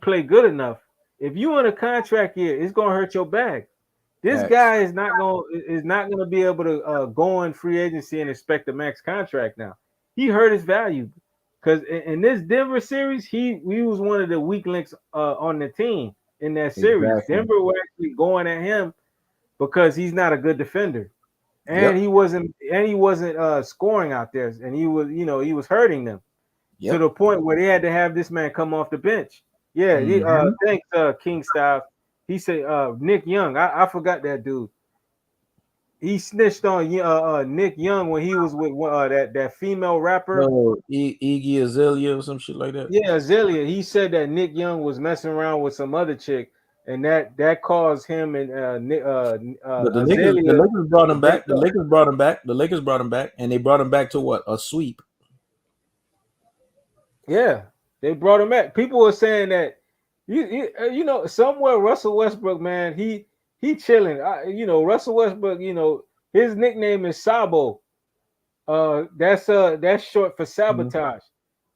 play good enough. If you in a contract year, it's gonna hurt your bag. This Facts. guy is not gonna be able to go in free agency and expect a max contract now. He hurt his value because in this Denver series, he was one of the weak links on the team in that series. Exactly. Denver were actually going at him because he's not a good defender, and Yep. he wasn't scoring out there, and he was hurting them to Yep. the point where they had to have this man come off the bench. Yeah, Mm-hmm. thanks, King Style. He said Nick Young. I forgot that dude. He snitched on Nick Young when he was with that female rapper. Oh, Iggy Azalea or some shit like that. Yeah, Azalea. He said that Nick Young was messing around with some other chick, and that caused him and But the Azalea Lakers brought to him break back. The up. Lakers brought him back. The Lakers brought him back, and they brought him back to what? A sweep. Yeah, they brought him back. People were saying that somewhere Russell Westbrook, man, he chilling. Russell Westbrook, his nickname is Sabo. That's short for Mhm. sabotage.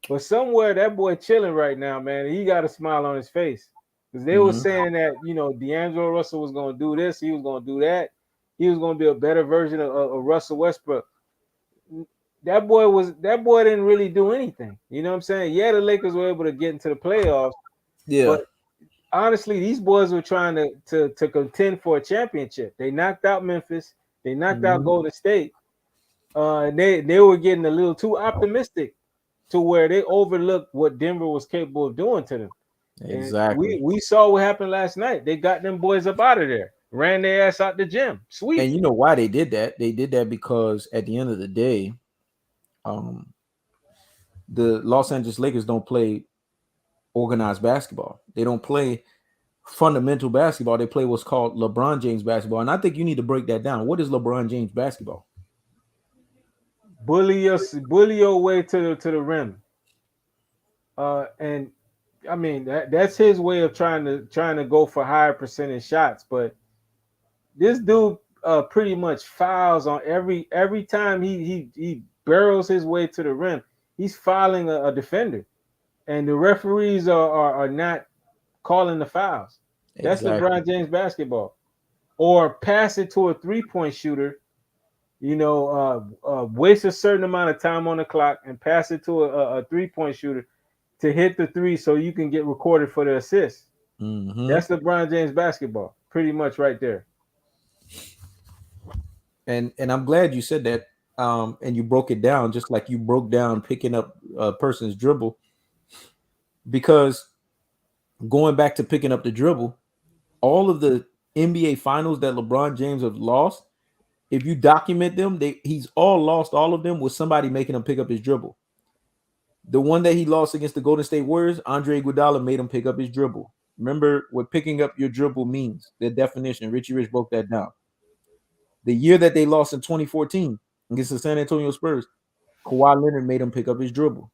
But somewhere that boy chilling right now, man. He got a smile on his face because they were Mhm. saying that D'Angelo Russell was going to do this, he was going to do that, he was going to be a better version of Russell Westbrook. That boy didn't really do anything. You know what I'm saying? Yeah, the Lakers were able to get into the playoffs, Yeah. but honestly, these boys were trying to contend for a championship. They knocked out Memphis, they knocked out Mhm. Golden State. And they were getting a little too optimistic to where they overlooked what Denver was capable of doing to them. And Exactly. we saw what happened last night. They got them boys up out of there, ran their ass out the gym. And Sweet. you know why they did that? They did that because at the end of the day, um, the Los Angeles Lakers don't play organized basketball. They don't play fundamental basketball. They play what's called LeBron James basketball. And I think you need to break that down. What is LeBron James basketball? Bully your way to the rim. And I mean that's his way of trying to go for higher percentage shots. But this dude pretty much fouls on every time he barrels his way to the rim. He's fouling a defender, and the referees are not calling the fouls. That's Exactly. LeBron James basketball. Or pass it to a 3-point shooter. Waste a certain amount of time on the clock and pass it to a 3-point shooter to hit the three so you can get recorded for the assist. Mm-hmm. That's LeBron James basketball, pretty much right there. And I'm glad you said that. And you broke it down just like you broke down picking up a person's dribble, because going back to picking up the dribble, all of the NBA finals that LeBron James have lost, if you document them, he's all lost all of them with somebody making him pick up his dribble. The one that he lost against the Golden State Warriors, Andre Iguodala made him pick up his dribble. Remember what picking up your dribble means, the definition. Richie Rich broke that down. The year that they lost in 2014 against the San Antonio Spurs, Kawhi Leonard made him pick up his dribble.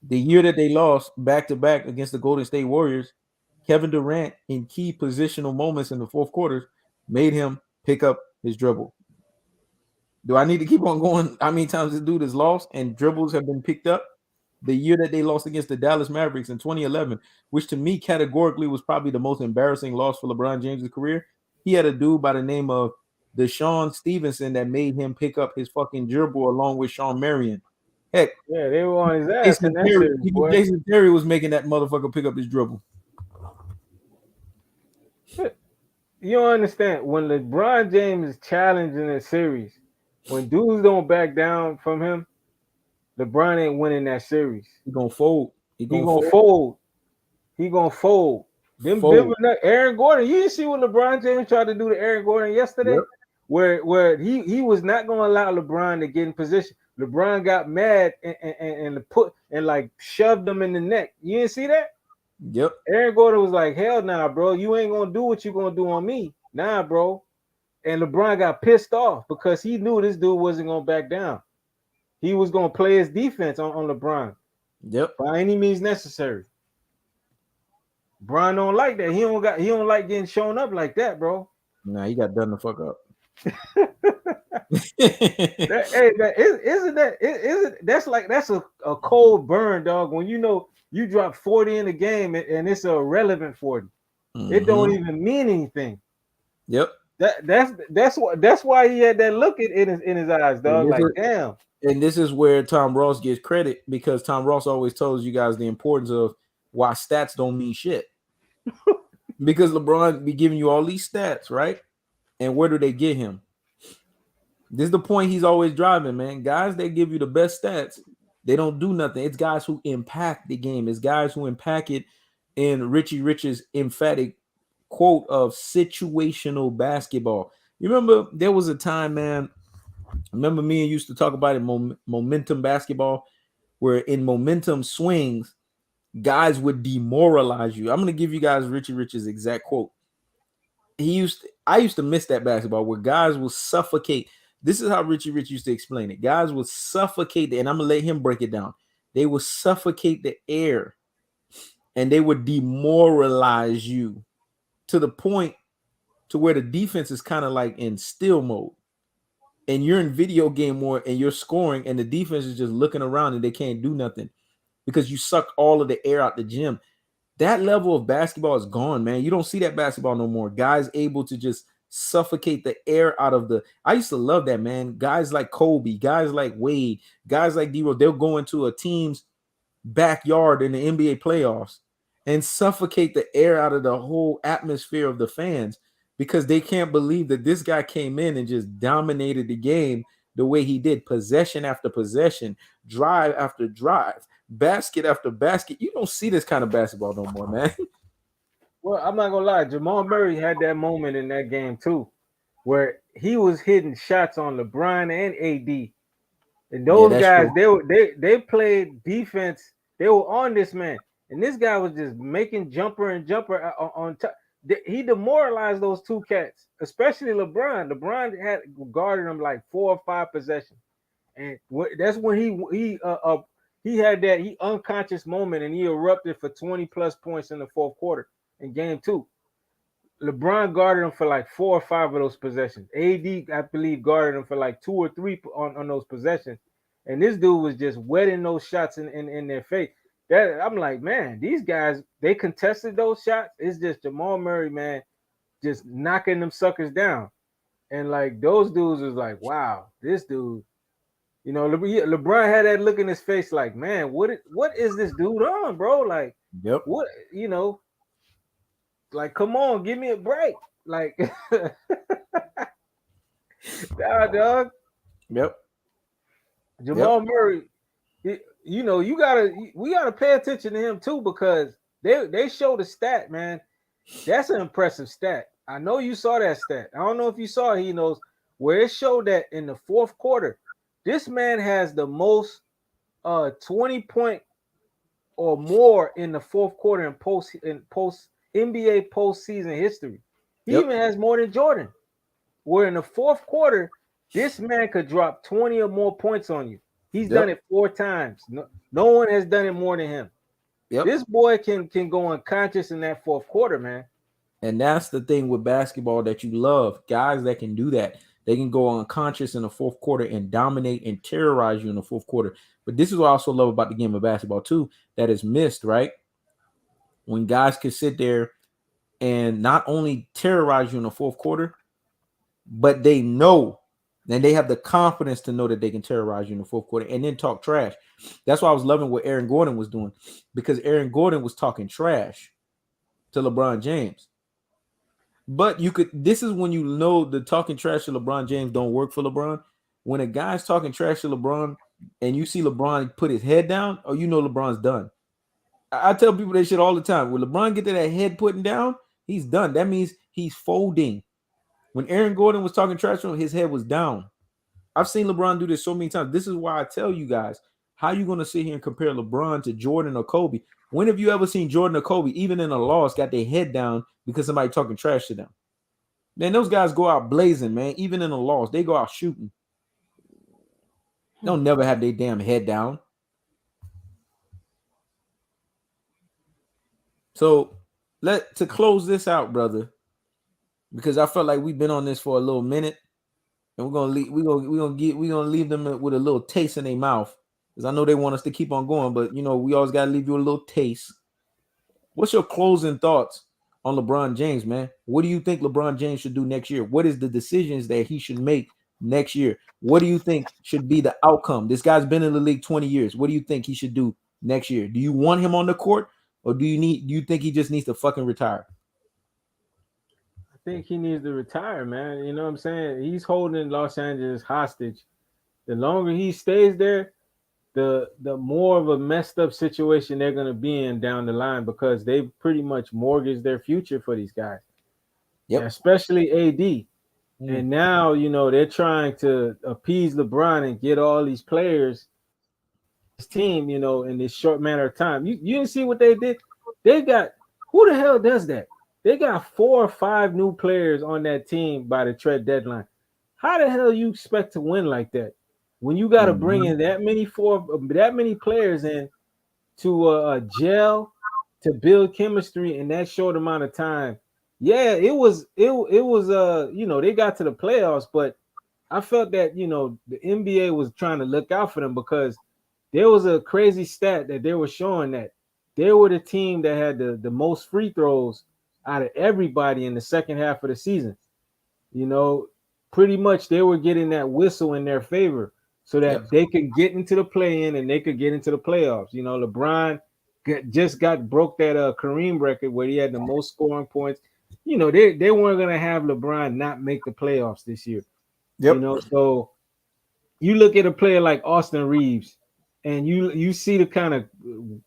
The year that they lost back to back against the Golden State Warriors, Kevin Durant in key positional moments in the fourth quarter made him pick up his dribble. Do I need to keep on going? How many times this dude has lost and dribbles have been picked up? The year that they lost against the Dallas Mavericks in 2011, which to me categorically was probably the most embarrassing loss for LeBron James' career. He had a dude by the name of Deshaun Stevenson that made him pick up his fucking dribble along with Sean Marion. Heck, Yeah, they were on his ass in that series, boy. Jason Terry was making that motherfucker pick up his dribble. You don't understand when LeBron James is challenging a series, when dudes don't back down from him, LeBron ain't winning that series. He gonna fold. He gonna fold. He gonna fold. Them Aaron Gordon. You didn't see what LeBron James tried to do to Aaron Gordon yesterday, Yep. where he was not gonna allow LeBron to get in position. LeBron got mad and like shoved him in the neck. You didn't see that? Yep. Aaron Gordon was like, hell nah, bro. You ain't gonna do what you gonna do on me. Nah, bro. And LeBron got pissed off because he knew this dude wasn't gonna back down. He was gonna play his defense on LeBron. Yep. By any means necessary. Bron don't like that. He don't like getting shown up like that, bro. Nah, he got done the fuck up. That's a cold burn, dog. When you know you drop 40 in the game and it's a irrelevant 40. Mm-hmm. It don't even mean anything. Yep. That's why he had that look in his eyes, dog. Like, damn. And this is where Tom Ross gets credit because Tom Ross always tells you guys the importance of why stats don't mean shit. Because LeBron be giving you all these stats, right? And where do they get him? This is the point he's always driving, man. Guys that give you the best stats, they don't do nothing. It's guys who impact the game. It's guys who impact it in Richie Rich's emphatic quote of situational basketball. You remember there was a time, man, remember me and used to talk about it, momentum basketball, where in momentum swings, guys would demoralize you. I'm going to give you guys Richie Rich's exact quote. I used to miss that basketball where guys will suffocate. This is how Richie Rich used to explain it. Guys will suffocate, and I'm going to let him break it down. They will suffocate the air, and they would demoralize you to the point to where the defense is kind of like in still mode. And you're in video game mode, and you're scoring, and the defense is just looking around, and they can't do nothing because you sucked all of the air out the gym. That level of basketball is gone, man. You don't see that basketball no more. Guys able to just suffocate the air out of the. I used to love that, man. Guys like Kobe, guys like Wade, guys like D-Rose, they'll go into a team's backyard in the NBA playoffs and suffocate the air out of the whole atmosphere of the fans because they can't believe that this guy came in and just dominated the game the way he did, possession after possession, drive after drive, basket after basket. You don't see this kind of basketball no more, man. Well, I'm not gonna lie. Jamal Murray had that moment in that game too, where he was hitting shots on LeBron and AD, and those guys they played defense. They were on this man, and this guy was just making jumper on top. He demoralized those two cats, especially LeBron. LeBron had guarded him like 4 or 5 possessions, and that's when he had that unconscious moment and he erupted for 20 plus points in the fourth quarter in game 2. LeBron guarded him for like 4 or 5 of those possessions. AD, I believe, guarded him for like 2 or 3 on those possessions. And this dude was just wetting those shots in their face. That I'm like, man, these guys, they contested those shots. It's just Jamal Murray, man, just knocking them suckers down. And like those dudes was like, wow, this dude. You know, LeBron had that look in his face like, man, what is this dude on, bro? Like, yep. What, you know, like, come on, give me a break. Like, nah, dog. Yep. Jamal Murray, you know, we gotta pay attention to him too because they showed a stat, man. That's an impressive stat. I know you saw that stat. I don't know if you saw it, he knows, where it showed that in the fourth quarter, this man has the most 20-point or more in the fourth quarter in post NBA postseason history. He even has more than Jordan. Where in the fourth quarter, this man could drop 20 or more points on you. He's done it 4 times. No one has done it more than him. Yep. This boy can go unconscious in that fourth quarter, man. And that's the thing with basketball that you love. Guys that can do that. They can go unconscious in the fourth quarter and dominate and terrorize you in the fourth quarter. But this is what I also love about the game of basketball, too, that is missed, right? When guys can sit there and not only terrorize you in the fourth quarter, but they know and they have the confidence to know that they can terrorize you in the fourth quarter and then talk trash. That's why I was loving what Aaron Gordon was doing, because Aaron Gordon was talking trash to LeBron James. But this is when you know the talking trash to LeBron James don't work for LeBron. When a guy's talking trash to LeBron and you see LeBron put his head down, oh, you know LeBron's done. I tell people that shit all the time. When LeBron get to that head putting down, he's done. That means he's folding. When Aaron Gordon was talking trash to him, his head was down. I've seen LeBron do this so many times. This is why I tell you guys, how you going to sit here and compare LeBron to Jordan or Kobe? When have you ever seen Jordan or Kobe, even in a loss, got their head down because somebody talking trash to them? Man, those guys go out blazing, man. Even in a loss, they go out shooting. They'll never have their damn head down. So to close this out, brother, because I felt like we've been on this for a little minute, and we're gonna leave them with a little taste in their mouth, because I know they want us to keep on going, but we always gotta leave you a little taste. What's your closing thoughts on LeBron James, man? What do you think LeBron James should do next year? What is the decisions that he should make next year? What do you think should be the outcome? This guy's been in the league 20 years. What do you think he should do next year? Do you want him on the court, or do you think he just needs to fucking retire? I think he needs to retire, man. You know what I'm saying? He's holding Los Angeles hostage. The longer he stays there, the more of a messed up situation they're going to be in down the line, because they've pretty much mortgaged their future for these guys. Yep. Especially AD. And now, they're trying to appease LeBron and get all these players, his team, in this short matter of time. You didn't see what they did? They got, who the hell does that? They got 4 or 5 new players on that team by the trade deadline. How the hell you expect to win like that when you got to bring in that many players in to gel, to build chemistry in that short amount of time? Yeah, it was they got to the playoffs, but I felt that the NBA was trying to look out for them, because there was a crazy stat that they were showing that they were the team that had the most free throws out of everybody in the second half of the season. Pretty much they were getting that whistle in their favor so that they could get into the play-in and they could get into the playoffs. LeBron broke that Kareem record where he had the most scoring points. They weren't going to have LeBron not make the playoffs this year. So you look at a player like Austin Reeves, and you see the kind of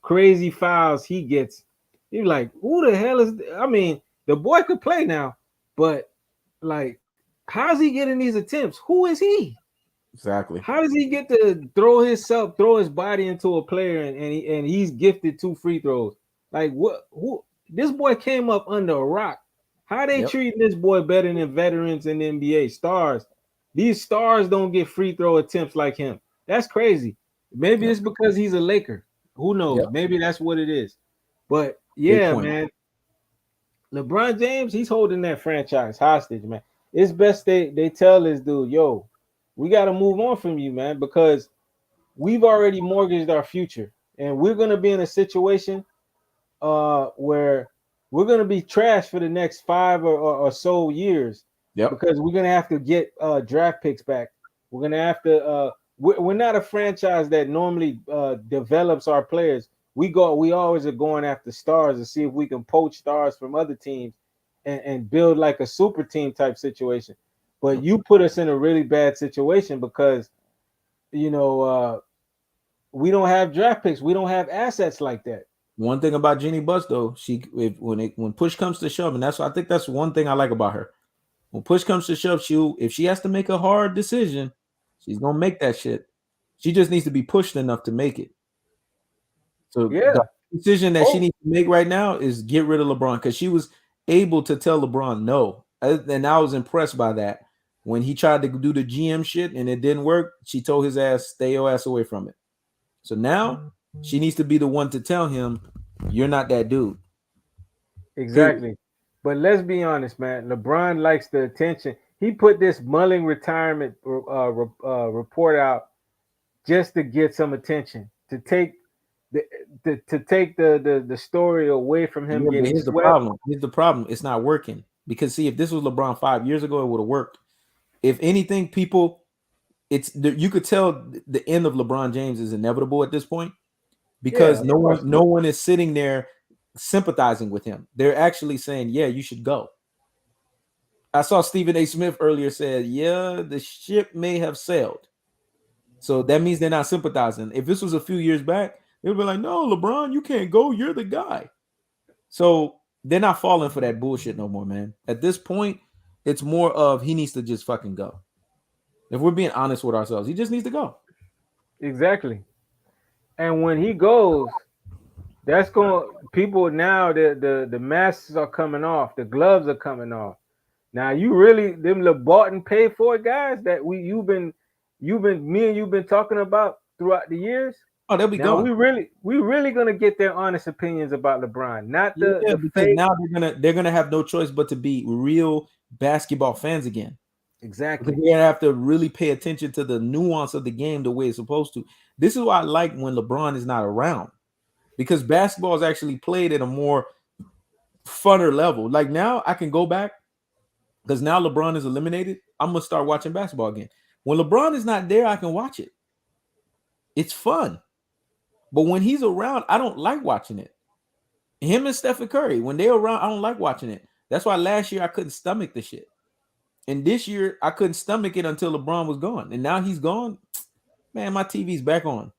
crazy fouls he gets. You're like, who the hell is? I mean, the boy could play now, but like, how's he getting these attempts? Who is he? Exactly. How does he get to throw his body into a player and he's gifted 2 free throws? Like, what? Who? This boy came up under a rock. How they treating this boy better than veterans in the NBA, stars? These stars don't get free throw attempts like him. That's crazy. Maybe it's because he's a Laker. Who knows? Maybe that's what it is. But yeah, man, LeBron James, he's holding that franchise hostage, man. It's best they tell this dude, yo, we got to move on from you, man, because we've already mortgaged our future, and we're going to be in a situation where we're going to be trash for the next 5 or so years, because we're going to have to get draft picks back. We're going to have to we're not a franchise that normally develops our players. We always are going after stars to see if we can poach stars from other teams and build like a super team type situation. But you put us in a really bad situation because we don't have draft picks. We don't have assets like that. One thing about Jeannie Buss, though, when push comes to shove, and I think that's one thing I like about her. When push comes to shove, if she has to make a hard decision, she's gonna make that shit. She just needs to be pushed enough to make it. So the decision that she needs to make right now is get rid of LeBron, because she was able to tell LeBron no, and I was impressed by that. When he tried to do the GM shit and it didn't work, she told his ass, stay your ass away from it. So now she needs to be the one to tell him, You're not that dude. Period. Exactly. But let's be honest, man. LeBron likes the attention. He put this mulling retirement report out just to get some attention, to take the story away from him Yeah, but getting here's the swept. problem. Here's the problem. It's not working because see, if this was LeBron 5 years ago, it would have worked. If anything, people, you could tell the end of LeBron James is inevitable at this point Yeah, because of course. no one is sitting there sympathizing with him. They're actually saying, "Yeah, you should go." I saw Stephen A. Smith earlier said, "Yeah, the ship may have sailed." So that means they're not sympathizing. If this was a few years back, they would be like, "No, LeBron, you can't go. You're the guy." So they're not falling for that bullshit no more, man. At this point, it's more of he needs to just fucking go. If we're being honest with ourselves, he just needs to go. Exactly. And when he goes, that's going people now the masks are coming off, the gloves are coming off. Now you really them bought and paid for guys that you've been me and you've been talking about throughout the years. Oh, they'll be Now gone. we really gonna get their honest opinions about LeBron, not Yeah, the because fake. now they're gonna have no choice but to be real basketball fans again. Because Exactly. they're gonna have to really pay attention to the nuance of the game the way it's supposed to. This is why I like when LeBron is not around. Because basketball is actually played at a more funner level. Like now I can go back because now LeBron is eliminated. I'm gonna start watching basketball again. When LeBron is not there, I can watch it. It's fun. But when he's around, I don't like watching it. Him and Stephen Curry, when they're around, I don't like watching it. That's why last year I couldn't stomach the shit. And this year I couldn't stomach it until LeBron was gone. And now he's gone. Man, my TV's back on.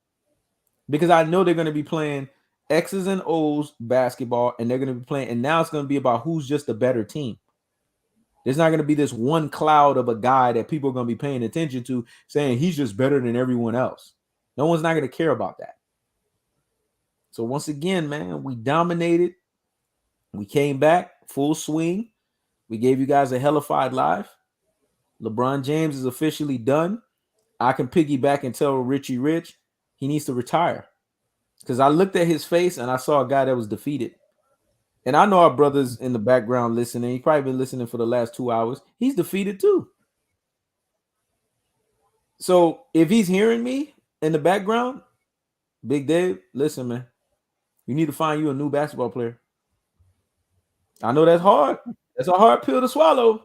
Because I know they're going to be playing X's and O's basketball, and they're going to be playing, and now it's going to be about who's just a better team. There's not going to be this one cloud of a guy that people are going to be paying attention to saying he's just better than everyone else. No one's not going to care about that. So once again, man, we dominated. We came back full swing. We gave you guys a hellified live. LeBron James is officially done. I can piggyback and tell Richie Rich he needs to retire. Because I looked at his face and I saw a guy that was defeated. And I know our brothers in the background listening. He's probably been listening for the last 2 hours. He's defeated too. So if he's hearing me in the background, Big Dave, listen, man. You need to find you a new basketball player. I know that's hard. That's a hard pill to swallow.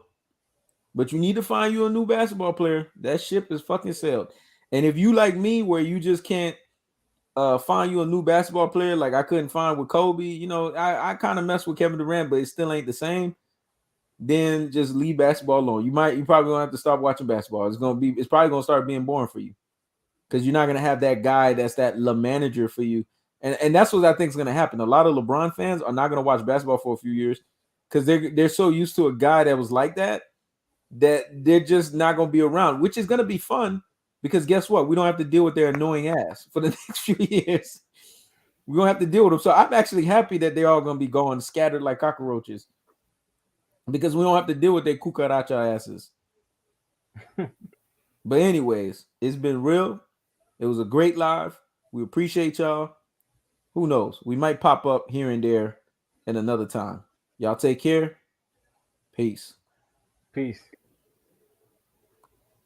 But you need to find you a new basketball player. That ship is fucking sailed. And if you like me, where you just can't find you a new basketball player, like I couldn't find with Kobe, I kind of mess with Kevin Durant, but it still ain't the same. Then just leave basketball alone. You probably gonna have to stop watching basketball. It's probably gonna start being boring for you because you're not gonna have that guy that's that Le manager for you. And that's what I think is gonna happen. A lot of LeBron fans are not gonna watch basketball for a few years because they're so used to a guy that was like that they're just not gonna be around, which is gonna be fun because guess what? We don't have to deal with their annoying ass for the next few years. We're gonna have to deal with them. So I'm actually happy that they're all gonna be gone, scattered like cockroaches, because we don't have to deal with their cucaracha asses. But anyways, it's been real. It was a great live. We appreciate y'all. Who knows? We might pop up here and there in another time. Y'all take care. Peace. Peace.